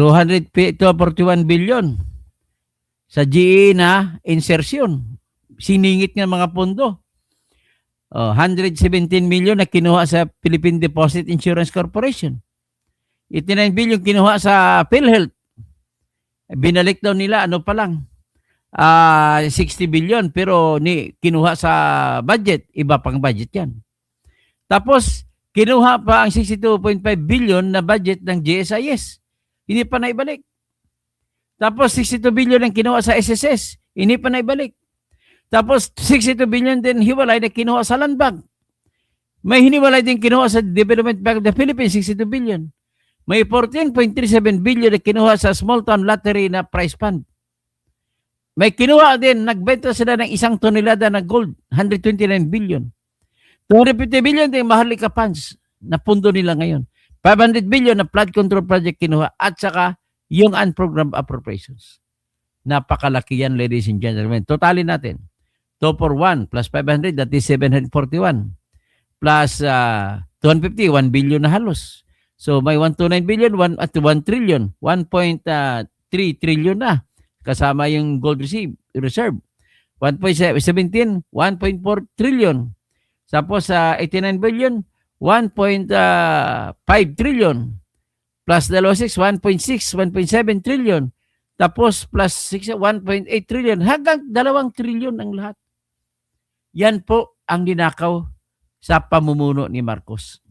241 billion sa GE na insertion. Siningit ng mga pondo. 117 million na kinuha sa Philippine Deposit Insurance Corporation. 89 billion kinuha sa PhilHealth. Binalik daw nila ano pa lang 60 billion pero kinuha sa budget, iba pang budget yan. Tapos kinuha pa ang 62.5 billion na budget ng GSIS, hindi pa naibalik. Tapos 62 billion ang kinuha sa SSS, hindi pa naibalik. Tapos 62 billion din hiwalay na kinuha sa Land Bank. May hiniwalay din kinuha sa Development Bank of the Philippines, 62 billion. May 14.37 billion na kinuha sa Small Town Lottery na prize fund. May kinuha din, nagbenta sila ng 1 tonelada na gold, 129 billion. 250 billion din Maharlika funds na pundo nila ngayon. 500 billion na flood control project kinuha at saka yung unprogrammed appropriations. Napakalaki yan, ladies and gentlemen. Totalin natin. 241 plus 500, that is 741. Plus 250, 1 billion na halos. So may 129 billion, 1 trillion, 1.3 trillion na kasama yung gold reserve. 1.17, 1.4 trillion. Tapos sa 89 billion, 1.5 trillion. Plus 1.6, 1.7 trillion. Tapos plus 6, 1.8 trillion. Hanggang 2 trillion ang lahat. Yan po ang ninakaw sa pamumuno ni Marcos.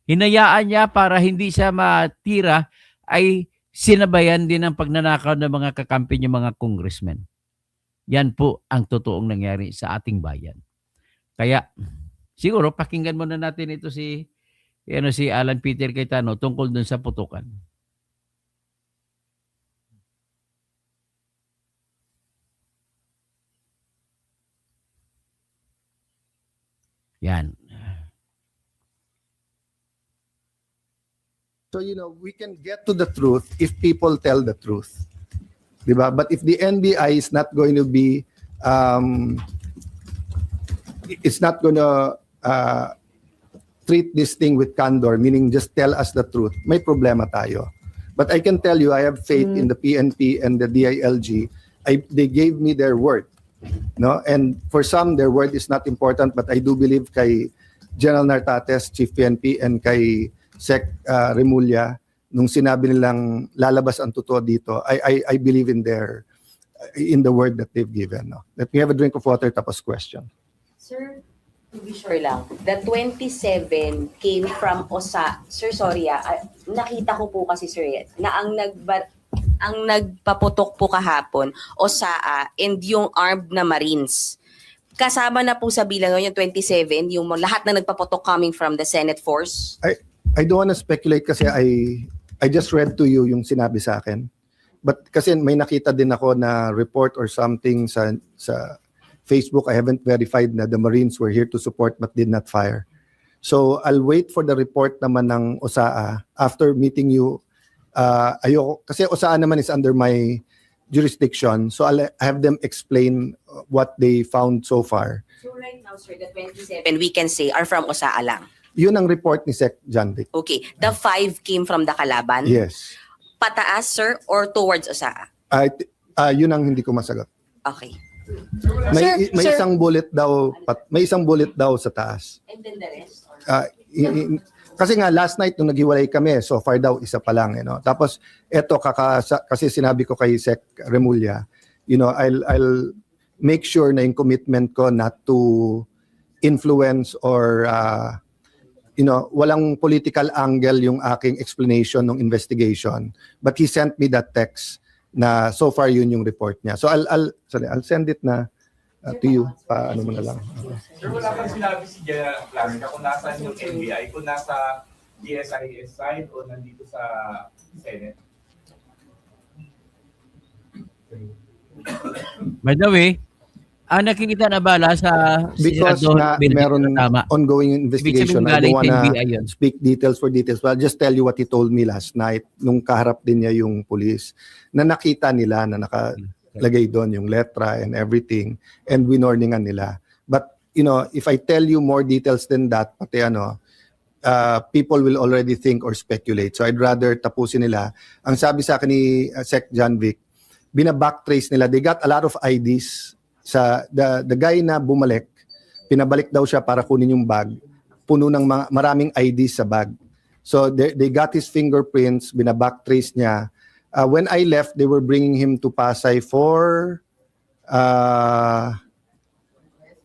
Hinayaan niya para hindi siya matira ay sinabayan din ang pagnanakaw ng mga kakampi niya mga congressmen. Yan po ang totoong nangyari sa ating bayan. Kaya siguro pakinggan muna natin ito si Alan Peter Cayetano tungkol dun sa putukan. Yan. So, we can get to the truth if people tell the truth. Diba? But if the NBI is not going to be, it's not going to treat this thing with candor, meaning just tell us the truth, may problema tayo. But I can tell you, I have faith in the PNP and the DILG. They gave me their word. No? And for some, their word is not important, but I do believe kay General Nartates, Chief PNP, and kay Sec Remulla, nung sinabi nilang lalabas ang totoo dito, I believe in the word that they've given. No? Let me have a drink of water tapos question. Sir, to be sure lang, the 27 came from OSA. Sir, sorry nakita ko po kasi sir, na ang nagpaputok po kahapon, OSA and yung armed na Marines. Kasama na po sa bilang yung 27, yung lahat na nagpaputok coming from the Senate force? I don't want to speculate kasi I just read to you yung sinabi sa akin. But kasi may nakita din ako na report or something sa Facebook. I haven't verified na the Marines were here to support but did not fire. So I'll wait for the report naman ng OSAA after meeting you. Ayoko, kasi OSAA naman is under my jurisdiction. So I'll have them explain what they found so far. So right now, sir, the 27 we can say are from OSAA lang? Yun ang report ni Sec. John Vic. Okay. The 5 came from the Kalaban? Yes. Pataas, sir, or towards OSAA? Yun ang hindi ko masagot. Okay. May Sir. isang bullet daw sa taas. And then the rest? Kasi nga last night nung naghiwalay kami, so far daw isa pa lang, Tapos eto kasi sinabi ko kay Sec Remulla, I'll make sure na yung commitment ko not to influence or walang political angle yung aking explanation ng investigation. But he sent me that text na so far yun yung report niya. So I'll send it na to you. Ano mo na lang. Sir, wala kang sinabi si General Planica kung nasaan yung NBI, kung nasa GSIS side o nandito sa Senate. By the way, ang nakikita na bala sa Because Senador nga Benedict meron tama. ongoing Ibig investigation, sabihin I galing don't sa wanna NBI yun. speak details for details, but I'll just tell you what he told me last night nung kaharap din niya yung police, na nakita nila na nakalagay doon yung letra and everything, and winorningan nila. But, you know, if I tell you more details than that, pati people will already think or speculate. So I'd rather tapusin nila. Ang sabi sa akin ni Sec. John Vic, bina-backtrace nila. They got a lot of IDs. Sa the guy na bumalik, pinabalik daw siya para kunin yung bag. Puno ng maraming IDs sa bag. So they got his fingerprints, bina-backtrace niya. When I left, they were bringing him to Pasay for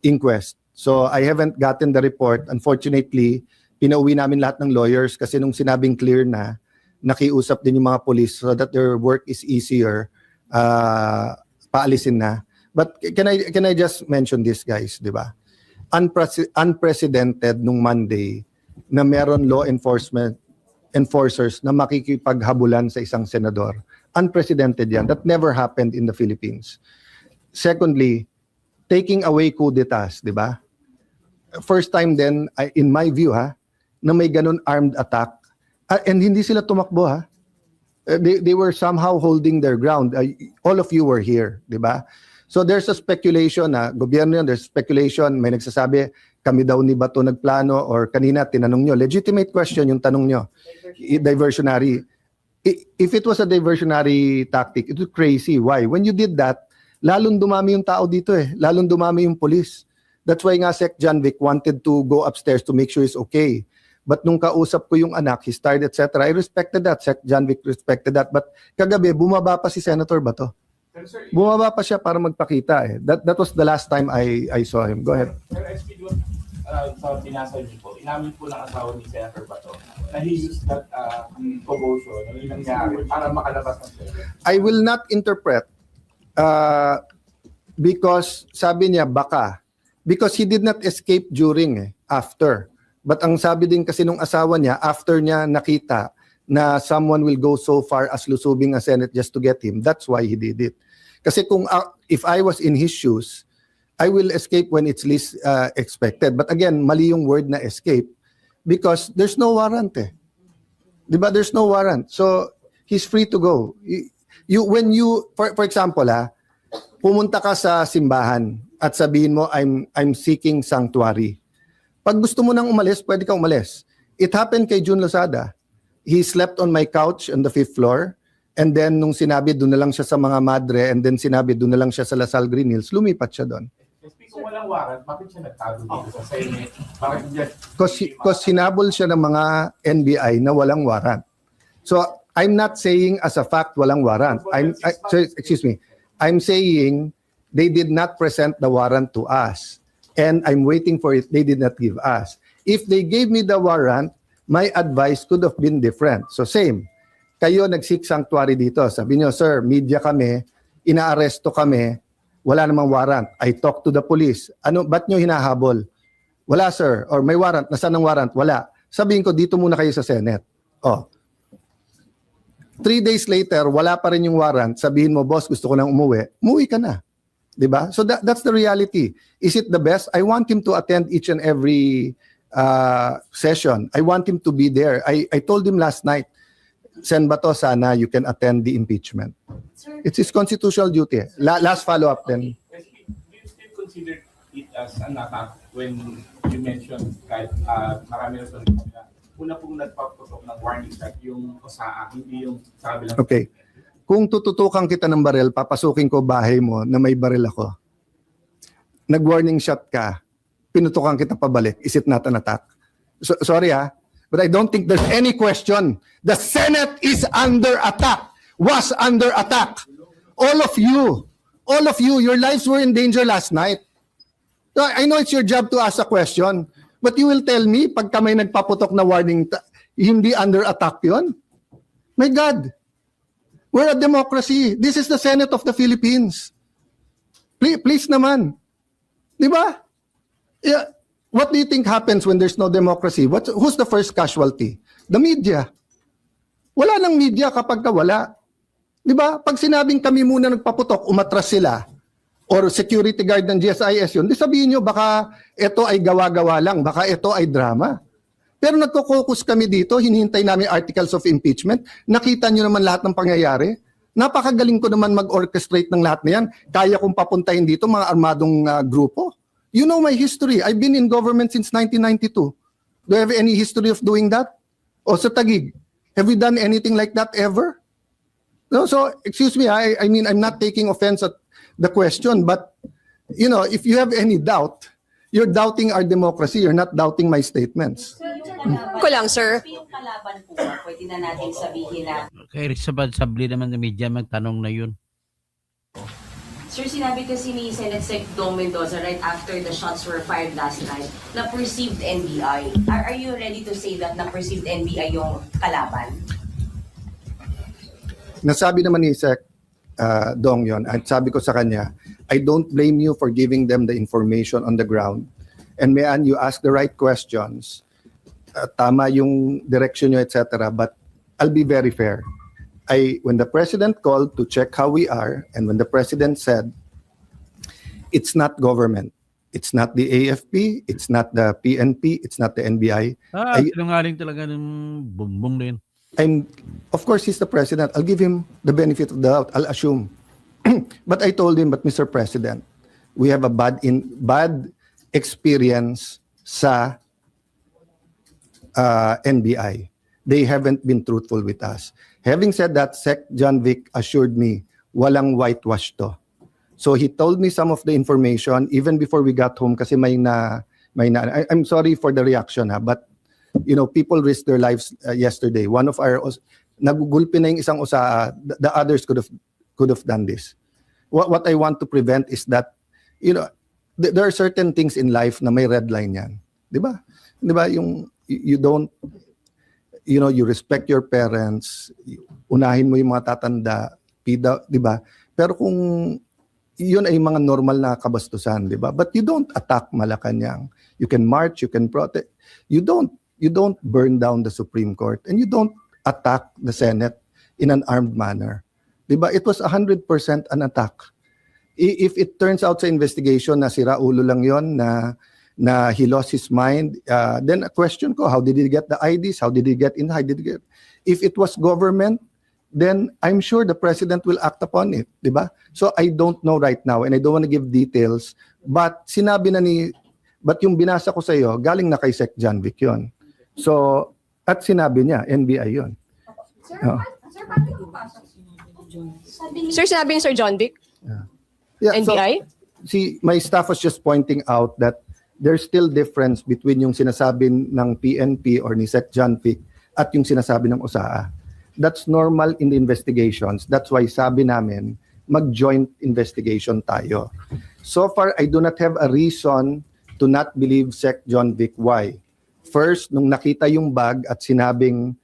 inquest. So I haven't gotten the report. Unfortunately, pinauwi namin lahat ng lawyers kasi nung sinabing clear na, nakiusap din yung mga police so that their work is easier, paalisin na. But can I just mention this, guys, di ba? Unprecedented nung Monday na meron law enforcers na makikipaghabulan sa isang senador. Unprecedented yan. That never happened in the Philippines. Secondly, taking away coup d'etats, di ba? First time then, in my view, na may ganun armed attack. And hindi sila tumakbo, They were somehow holding their ground. All of you were here, di ba? So there's a speculation na gobyerno yan, there's speculation, may nagsasabi, kami daw ni Bato nagplano, or kanina tinanong nyo, legitimate question yung tanong nyo, diversionary. If it was a diversionary tactic, it was crazy. Why? When you did that, lalong dumami yung tao dito lalong dumami yung police. That's why nga Sec. John Vic wanted to go upstairs to make sure he's okay. But nung kausap ko yung anak, he started, etc. I respected that. Sec. John Vic respected that. But kagabi, bumaba pa si Senator Bato. Sir, Bumaba pa siya para magpakita That was the last time I saw him. Go ahead. Sir, SP doon, sa binasa niyo po, inamin po ng asawa ni Senator Bato na he used that commotion, yung nangyari, para makalabas ng Senate. I will not interpret because sabi niya baka. Because he did not escape during, after. But ang sabi din kasi nung asawa niya, after niya nakita na someone will go so far as lusubing a Senate just to get him, that's why he did it. Kasi kung if I was in his shoes, I will escape when it's least expected. But again, mali yung word na escape because there's no warrant Diba? There's no warrant. So he's free to go. When you for example, pumunta ka sa simbahan at sabihin mo I'm seeking sanctuary. Pag gusto mo nang umalis, pwede ka umalis. It happened kay June Lozada. He slept on my couch on the 5th floor. And then, nung sinabi, doon na lang siya sa mga madre, and then sinabi, doon na lang siya sa Lasal Green Hills, lumipat siya doon. SP, kung walang warrant, bakit siya nagtago dito sa Senate? Bakit just... Because hinabol siya ng mga NBI na walang warrant. So, I'm not saying as a fact walang warrant. Excuse me. I'm saying they did not present the warrant to us. And I'm waiting for it. They did not give us. If they gave me the warrant, my advice could have been different. So, same. Kayo nag-seek sanctuary dito. Sabi niyo, sir, media kami, inaaresto kami, wala namang warrant. I talk to the police. Ba't niyo hinahabol? Wala, sir. Or may warrant. Nasaan ang warrant? Wala. Sabihin ko, dito muna kayo sa Senate. 3 days later, wala pa rin yung warrant. Sabihin mo, boss, gusto ko nang umuwi. Umuwi ka na. Diba? So that's the reality. Is it the best? I want him to attend each and every session. I want him to be there. I told him last night, Sen Bato, sana you can attend the impeachment. It's his constitutional duty. Last follow-up then. SP, do you still consider it as an attack when you mentioned kahit marami na sila? Una pong nagpaputok ng warning shot yung OSAA, hindi yung sa kabilang. Okay. Kung tututukan kita ng baril, papasukin ko bahay mo na may baril ako. Nag-warning shot ka, pinutukan kita pabalik. Is it not an attack? Sorry but I don't think there's any question. The Senate is under attack, was under attack. All of you, your lives were in danger last night. So I know it's your job to ask a question, but you will tell me, pagka may nagpaputok na warning, hindi under attack yun? My God. We're a democracy. This is the Senate of the Philippines. Please naman. Di ba? Yeah. What do you think happens when there's no democracy? Who's the first casualty? The media. Wala nang media kapag wala. Di ba? Pag sinabing kami muna nagpaputok, umatras sila, or security guard ng GSIS yun, di sabihin nyo, baka ito ay gawa-gawa lang, baka ito ay drama. Pero nagko-focus kami dito, hinihintay namin articles of impeachment, nakita nyo naman lahat ng pangyayari. Napakagaling ko naman mag-orchestrate ng lahat na yan. Kaya kong papuntahin dito mga armadong grupo. You know my history. I've been in government since 1992. Do I have any history of doing that? O sa Taguig, have we done anything like that ever? No, so, excuse me, I mean, I'm not taking offense at the question, but, you know, if you have any doubt, you're doubting our democracy, you're not doubting my statements. Ko lang, sir. Yung kalaban po, pwede na natin sabihin na Kay sabli naman ng media magtanong na yun. Sir, sinabi kasi ni Senate Sec Dong Mendoza right after the shots were fired last night na perceived NBI. Are you ready to say that na perceived NBI yung kalaban? Nasabi naman ni Sec Dong yon, at sabi ko sa kanya, I don't blame you for giving them the information on the ground. And Mayan, you ask the right questions. Tama yung direction nyo, etc. But I'll be very fair. When the president called to check how we are, and when the president said, it's not government, it's not the AFP, it's not the PNP, it's not the NBI. Sinungaling talaga ng bumbong na yun. Of course, he's the president. I'll give him the benefit of the doubt. I'll assume. But I told him, but Mr. President, we have a bad experience sa NBI. They haven't been truthful with us. Having said that, Sec John Vic assured me, walang whitewash to. So he told me some of the information even before we got home kasi I'm sorry for the reaction but you know, people risked their lives yesterday. One of our nagugulpi na yung isang usaa, the others could have done this. What I want to prevent is that, you know, there are certain things in life na may red line yan. Di ba? Di ba yung you don't, you know, you respect your parents, unahin mo yung mga tatanda, di ba? Pero kung yun ay mga normal na kabastusan, di ba? But you don't attack Malacanang. You can march, you can protest. You don't burn down the Supreme Court, and you don't attack the Senate in an armed manner. Di ba? It was 100% an attack. If it turns out sa investigation na sira ulo lang yon, na he lost his mind, then a question ko, how did he get the IDs? How did he get in? How did he get? If it was government, then I'm sure the president will act upon it, di ba? So I don't know right now, and I don't want to give details, but but yung binasa ko sa iyo, galing na kay Sec John Vic yun. So, at sinabi niya, NBI yun. Sir, sinabi ni Sir John Vic? Yeah, NBI? So, my staff was just pointing out that there's still difference between yung sinasabi ng PNP or ni Sec John Vic at yung sinasabi ng USAA. That's normal in the investigations. That's why sabi namin, mag-joint investigation tayo. So far, I do not have a reason to not believe Sec John Vic. Why? First, nung nakita yung bag at sinabing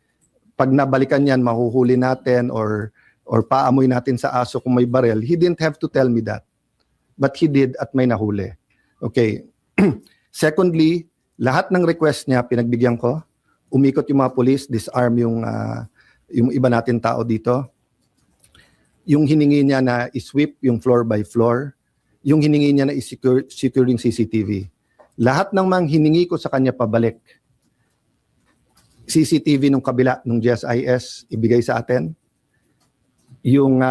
pag nabalikan yan, mahuhuli natin or paamoy natin sa aso kung may barel, he didn't have to tell me that. But he did at may nahuli. Okay. Secondly, lahat ng request niya, pinagbigyan ko. Umikot yung mga police, disarm yung iba natin tao dito. Yung hiningi niya na isweep yung floor by floor. Yung hiningi niya na isecure yung CCTV. Lahat ng mga hiningi ko sa kanya pabalik. CCTV nung kabila, nung GSIS, ibigay sa atin. Yung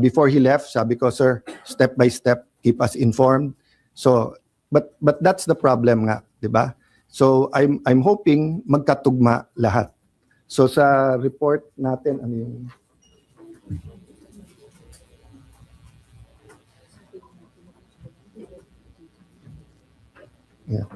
before he left, sabi ko, sir, step by step, keep us informed. So, but that's the problem nga, di ba? So, I'm hoping magkatugma lahat. So, sa report natin, ano yung... Yeah.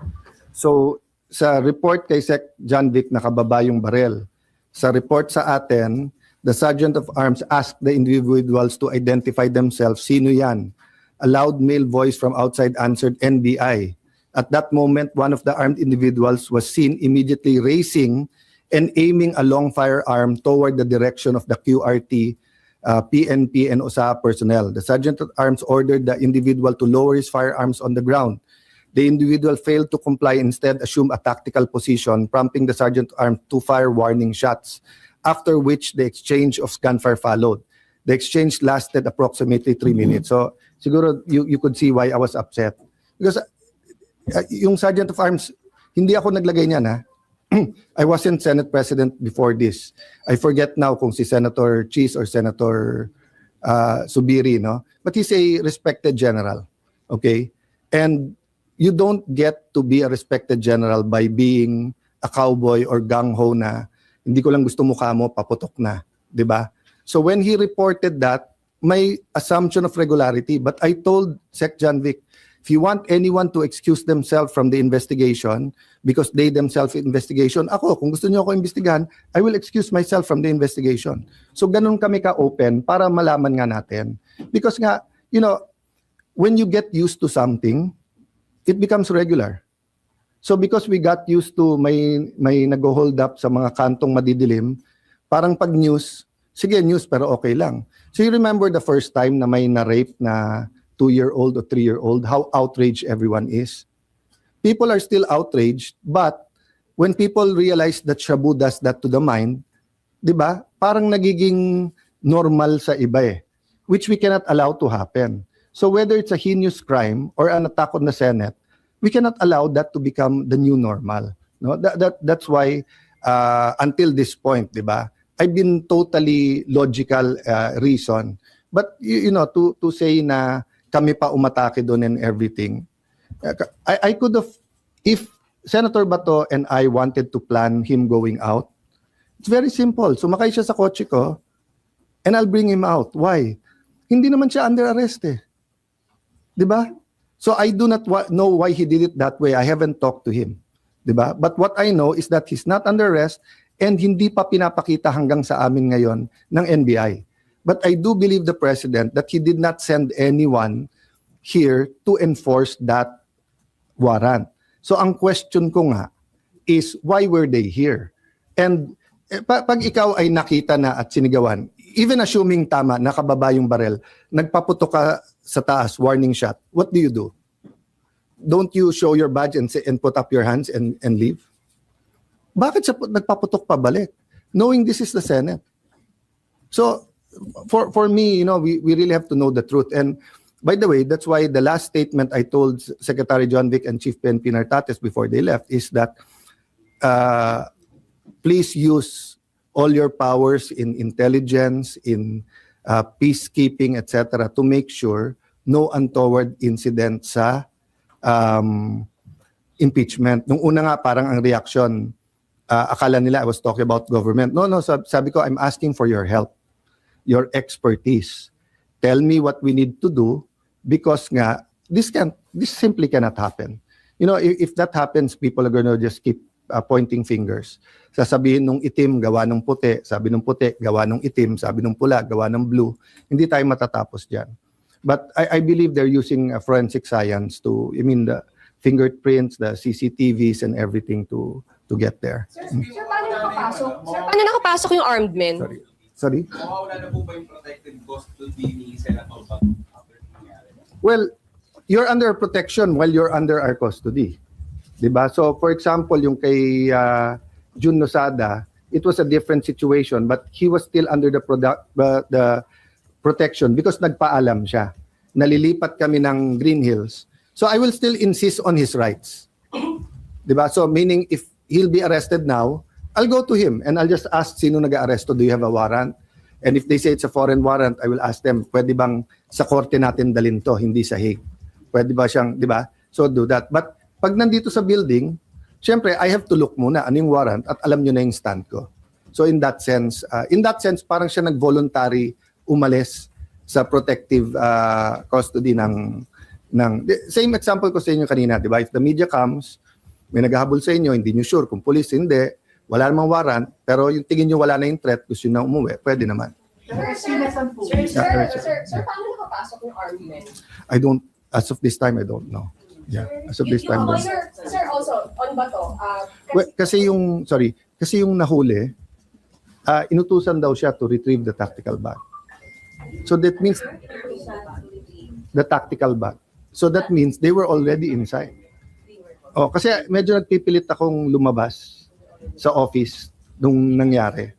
So, sa report kay Sec John Vic, nakababa yung barel. Sa report sa atin, the Sergeant of Arms asked the individuals to identify themselves. Sino yan? A loud male voice from outside answered NBI. At that moment, one of the armed individuals was seen immediately raising and aiming a long firearm toward the direction of the QRT, PNP, and OSA personnel. The sergeant at arms ordered the individual to lower his firearms on the ground. The individual failed to comply, instead assumed a tactical position, prompting the sergeant at arms to fire warning shots, after which the exchange of gunfire followed. The exchange lasted approximately 3 minutes. So siguro you could see why I was upset. Because yung sergeant of arms, hindi ako naglagay niyan, ha? I wasn't Senate President before this. I forget now kung si Senator Cheese or Senator Subiri, no? But he's a respected general, okay? And you don't get to be a respected general by being a cowboy or gung-ho na hindi ko lang gusto mukha mo, paputok na, di ba? So when he reported that, may assumption of regularity. But I told Sec. John Vic, if you want anyone to excuse themselves from the investigation because they themselves investigation, ako, kung gusto niyo ako imbestigahan, I will excuse myself from the investigation. So ganun kami ka-open para malaman nga natin. Because nga, you know, when you get used to something, it becomes regular. So because we got used to may nag-hold up sa mga kantong madidilim, parang pag news, sige news pero okay lang. So you remember the first time na may na-rape na 2-year-old or 3-year-old, how outraged everyone is. People are still outraged, but when people realize that Shabu does that to the mind, di ba, parang nagiging normal sa iba eh, which we cannot allow to happen. So whether it's a heinous crime or an attack on the Senate, we cannot allow that to become the new normal. No, that's why until this point, di ba, I've been totally logical reason. But you know, to say na kami pa umatake doon and everything. I could have, if Senator Bato and I wanted to plan him going out, it's very simple. Sumakay siya sa kotse ko and I'll bring him out. Why? Hindi naman siya under arrest eh. Diba? So I do not know why he did it that way. I haven't talked to him. Diba? But what I know is that he's not under arrest and hindi pa pinapakita hanggang sa amin ngayon ng NBI. But I do believe the President that he did not send anyone here to enforce that warrant. So ang question ko nga is, why were they here? And pag ikaw ay nakita na at sinigawan, even assuming tama, nakababa yung barel, nagpaputok ka sa taas, warning shot, what do? Don't you show your badge and put up your hands and leave? Bakit siya nagpaputok pa balik? Knowing this is the Senate. So, for me, you know, we really have to know the truth. And by the way, that's why the last statement I told Secretary John Vic and Chief PNP Nartates before they left is that please use all your powers in intelligence, in peacekeeping, etc., to make sure no untoward incident sa impeachment. Nung una nga, parang ang reaction, akala nila I was talking about government. No, sabi ko, I'm asking for your help, your expertise. Tell me what we need to do because nga, this simply cannot happen. You know, if that happens, people are gonna just keep pointing fingers. Sasabihin nung itim, gawa ng puti. Sabi nung puti, gawa ng itim. Sabi nung pula, gawa ng blue. Hindi tayo matatapos dyan. But I believe they're using forensic science to, the fingerprints, the CCTVs and everything to get there. Sir, paano nakapasok? Sir, paano nakapasok yung armed men? Sorry? Mawawala na po ba yung protected custody ni Senator Bato after nangyari? Well, you're under protection while you're under our custody. Diba? So, for example, yung kay Jun Losada, it was a different situation, but he was still under the protection because nagpaalam siya. Nalilipat kami ng Green Hills. So, I will still insist on his rights. Diba? So, meaning if he'll be arrested now, I'll go to him and I'll just ask sino nag-aaresto, do you have a warrant? And if they say it's a foreign warrant, I will ask them, pwede bang sa korte natin dalhin to, hindi sa Hague? Pwede ba siyang, di ba? So do that. But pag nandito sa building, syempre, I have to look muna ano yung warrant at alam nyo na yung stand ko. So in that sense, parang siya nag-voluntary umalis sa protective custody ng same example ko sa inyo kanina, di ba? If the media comes, may naghahabol sa inyo, hindi nyo sure kung police, hindi, wala namang warrant, pero yung tingin nyo wala na yung threat, gusto nyo na umuwi, pwede naman. Sir, paano nakapasok yung armed men? I don't, as of this time, I don't know. Yeah, as of this time. Sir, also, on Bato, Well, kasi yung, sorry, Kasi yung nahuli, inutusan daw siya to retrieve the tactical bag. So that means the tactical bag. So that means they were already inside. Oh, kasi medyo nagpipilit akong lumabas sa office nung nangyari.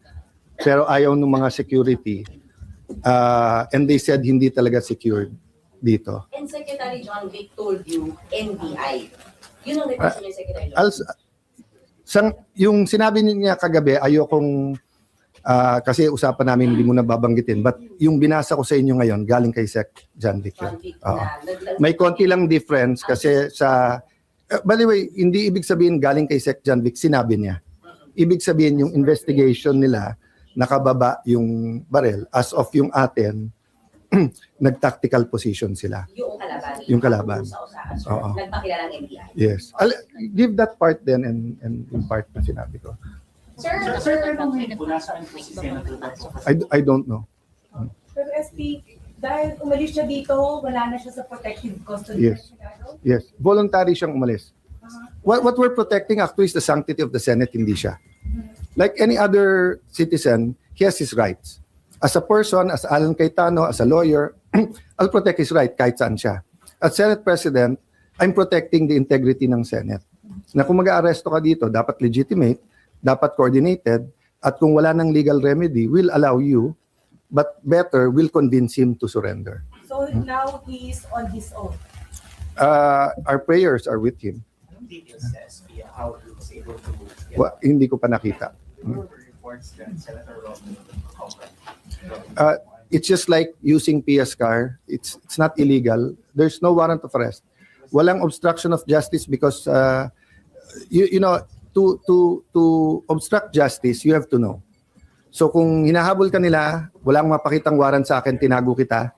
Pero ayaw ng mga security. And they said hindi talaga secured dito. And Secretary John Vic told you NBI. Yun ang request niya, Secretary John. Yung sinabi niya kagabi, ayokong kasi usapan namin hindi mo na babanggitin, but yung binasa ko sa inyo ngayon galing kay Sec. John Vic. John Vic Oo. na May konti lang difference kasi sa by the way, hindi ibig sabihin galing kay Sec. John Vic, sinabi niya. Ibig sabihin yung investigation nila nakababa yung barrel as of yung atin nag-tactical position sila. yung kalaban. Yung kalaban. Sa Oo. nagpakilala ng NBI. Yes. Give that part then and yung part na sinabi ko. Sir, pero ngayon po, nasaan po si Senator Bato? I don't know. Pero SP, dahil umalis siya dito, wala na siya sa protective custody. Yes. Yes. Voluntary siyang umalis. What we're protecting actually is the sanctity of the Senate, hindi siya. Like any other citizen, he has his rights. As a person, as Alan Cayetano, as a lawyer, I'll protect his right kahit saan siya. As Senate President, I'm protecting the integrity ng Senate. Na kung mag-aaresto ka dito, dapat legitimate, dapat coordinated, at kung wala ng legal remedy, we'll allow you, but better, we'll convince him to surrender. So now he's on his own. Our prayers are with him. Anong details sa SP how he was able to get Hindi ko pa nakita. there were reports that Senator Robin It's just like using PS car. It's not illegal. There's no warrant of arrest. Walang obstruction of justice because you know to obstruct justice you have to know. So kung hinahabol ka nila, walang mapakitang warrant sa akin, tinago kita.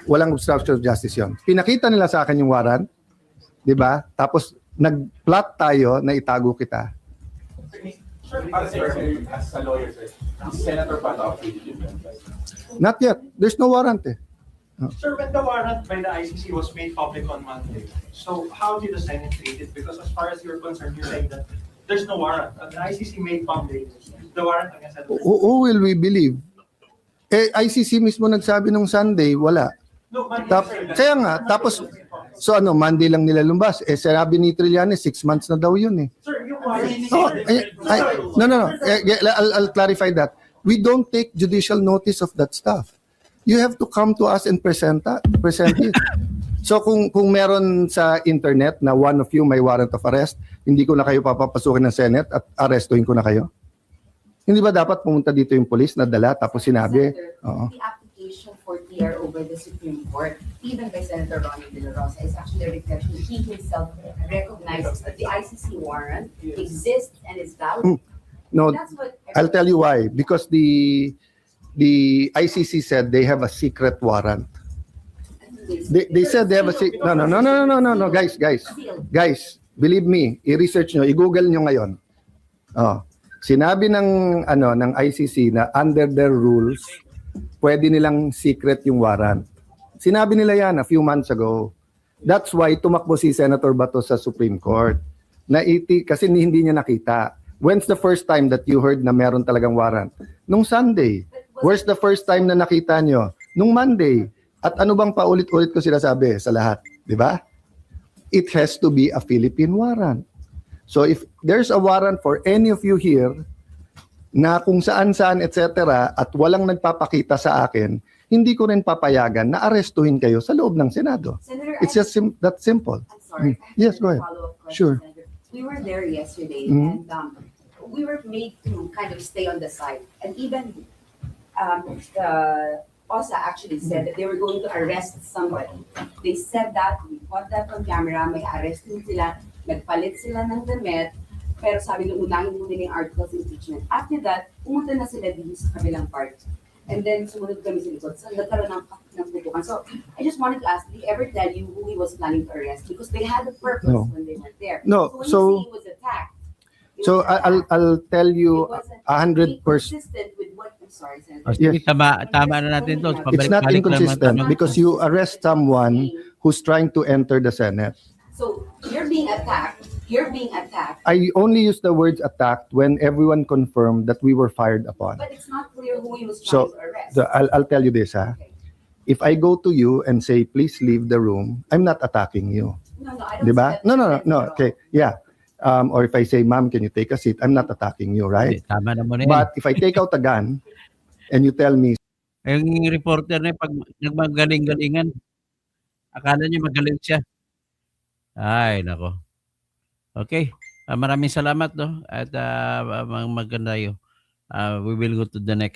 Walang obstruction of justice 'yon. Pinakita nila sa akin yung warrant, 'di ba? Tapos nag-plot tayo na itago kita. Para sa as a lawyer, sir, is Senator Bato affiliated? Not yet. There's no warrant eh. Sir, when the warrant by the ICC was made public on Monday, so how did the Senate treat it? Because as far as you're concerned, you're saying that there's no warrant. But the ICC made public the warrant against Senator. Who will we believe? ICC mismo nagsabi nung Sunday, wala. No, Monday, sir. Kaya nga, tapos, so Monday lang nila lumbas. Sabi ni Trillanes, 6 months na daw yun eh. Sir, yung warrant. No. I'll clarify that. We don't take judicial notice of that stuff. You have to come to us and present it. So kung meron sa internet na one of you may warrant of arrest, hindi ko na kayo papapasukin ng Senate at arrestuhin ko na kayo? Hindi ba dapat pumunta dito yung police na dala tapos sinabi? Oo. The application for TRO by the Supreme Court, even by Senator Ronnie De La Rosa, is actually a reflection. He himself recognizes that the ICC warrant exists and is valid. No, That's what I'll tell you why. Because the ICC said they have a secret warrant. They said they have a secret. No, guys, believe me, i-research nyo, i-google nyo ngayon. Sinabi ng ICC na under their rules, pwede nilang secret yung warrant. Sinabi nila yan a few months ago. That's why tumakbo si Senator Bato sa Supreme Court. Kasi hindi niya nakita. When's the first time that you heard na meron talagang warrant? Nung Sunday. Where's the first time na nakita nyo? Nung Monday. At ano bang paulit-ulit ko sila sabi sa lahat? Di ba? It has to be a Philippine warrant. So if there's a warrant for any of you here na kung saan-saan etc. at walang nagpapakita sa akin, hindi ko rin papayagan na arestuhin kayo sa loob ng Senado. Senator, It's just that simple. I'm sorry. Yes, go ahead. Follow-up question, Sure. Senator. We were there yesterday, Mhm. and we were made to kind of stay on the side. And even OSA actually said that they were going to arrest somebody. They said that, we caught that on camera, may arrest din sila, nagpalit sila ng damit, pero sabi nung unangin muna yung articles of impeachment. After that, pumunta na sila dito sa kabilang part. And then sumunod kami sa likod. So nagkaroon ng putukan. So I just wanted to ask, did he ever tell you who he was planning to arrest? Because they had a purpose No. when they went there. No, when so- you say he was attacked, he So was attacked. I'll tell you It wasn't 100%. inconsistent with what, I'm sorry, Senator. Sige, Yes. tama na natin to. It's not inconsistent because you arrest someone who's trying to enter the Senate. So you're being attacked You're being attacked, I only use the words attacked when everyone confirmed that we were fired upon. but it's not clear who he was So, trying to arrest. I'll tell you this, ha. Okay. If I go to you and say, please leave the room, I'm not attacking you. No, I don't Diba? see that No, difference at all. okay, yeah. Or if I say, ma'am, can you take a seat? I'm not attacking you, right? Tama naman yan. But if I take out a gun and you tell me, Yung reporter na pag nagmagaling-galingan, akala niya magaling siya. Ay, nako. Okay. Maraming salamat, no? At maganda yun. We will go to the next.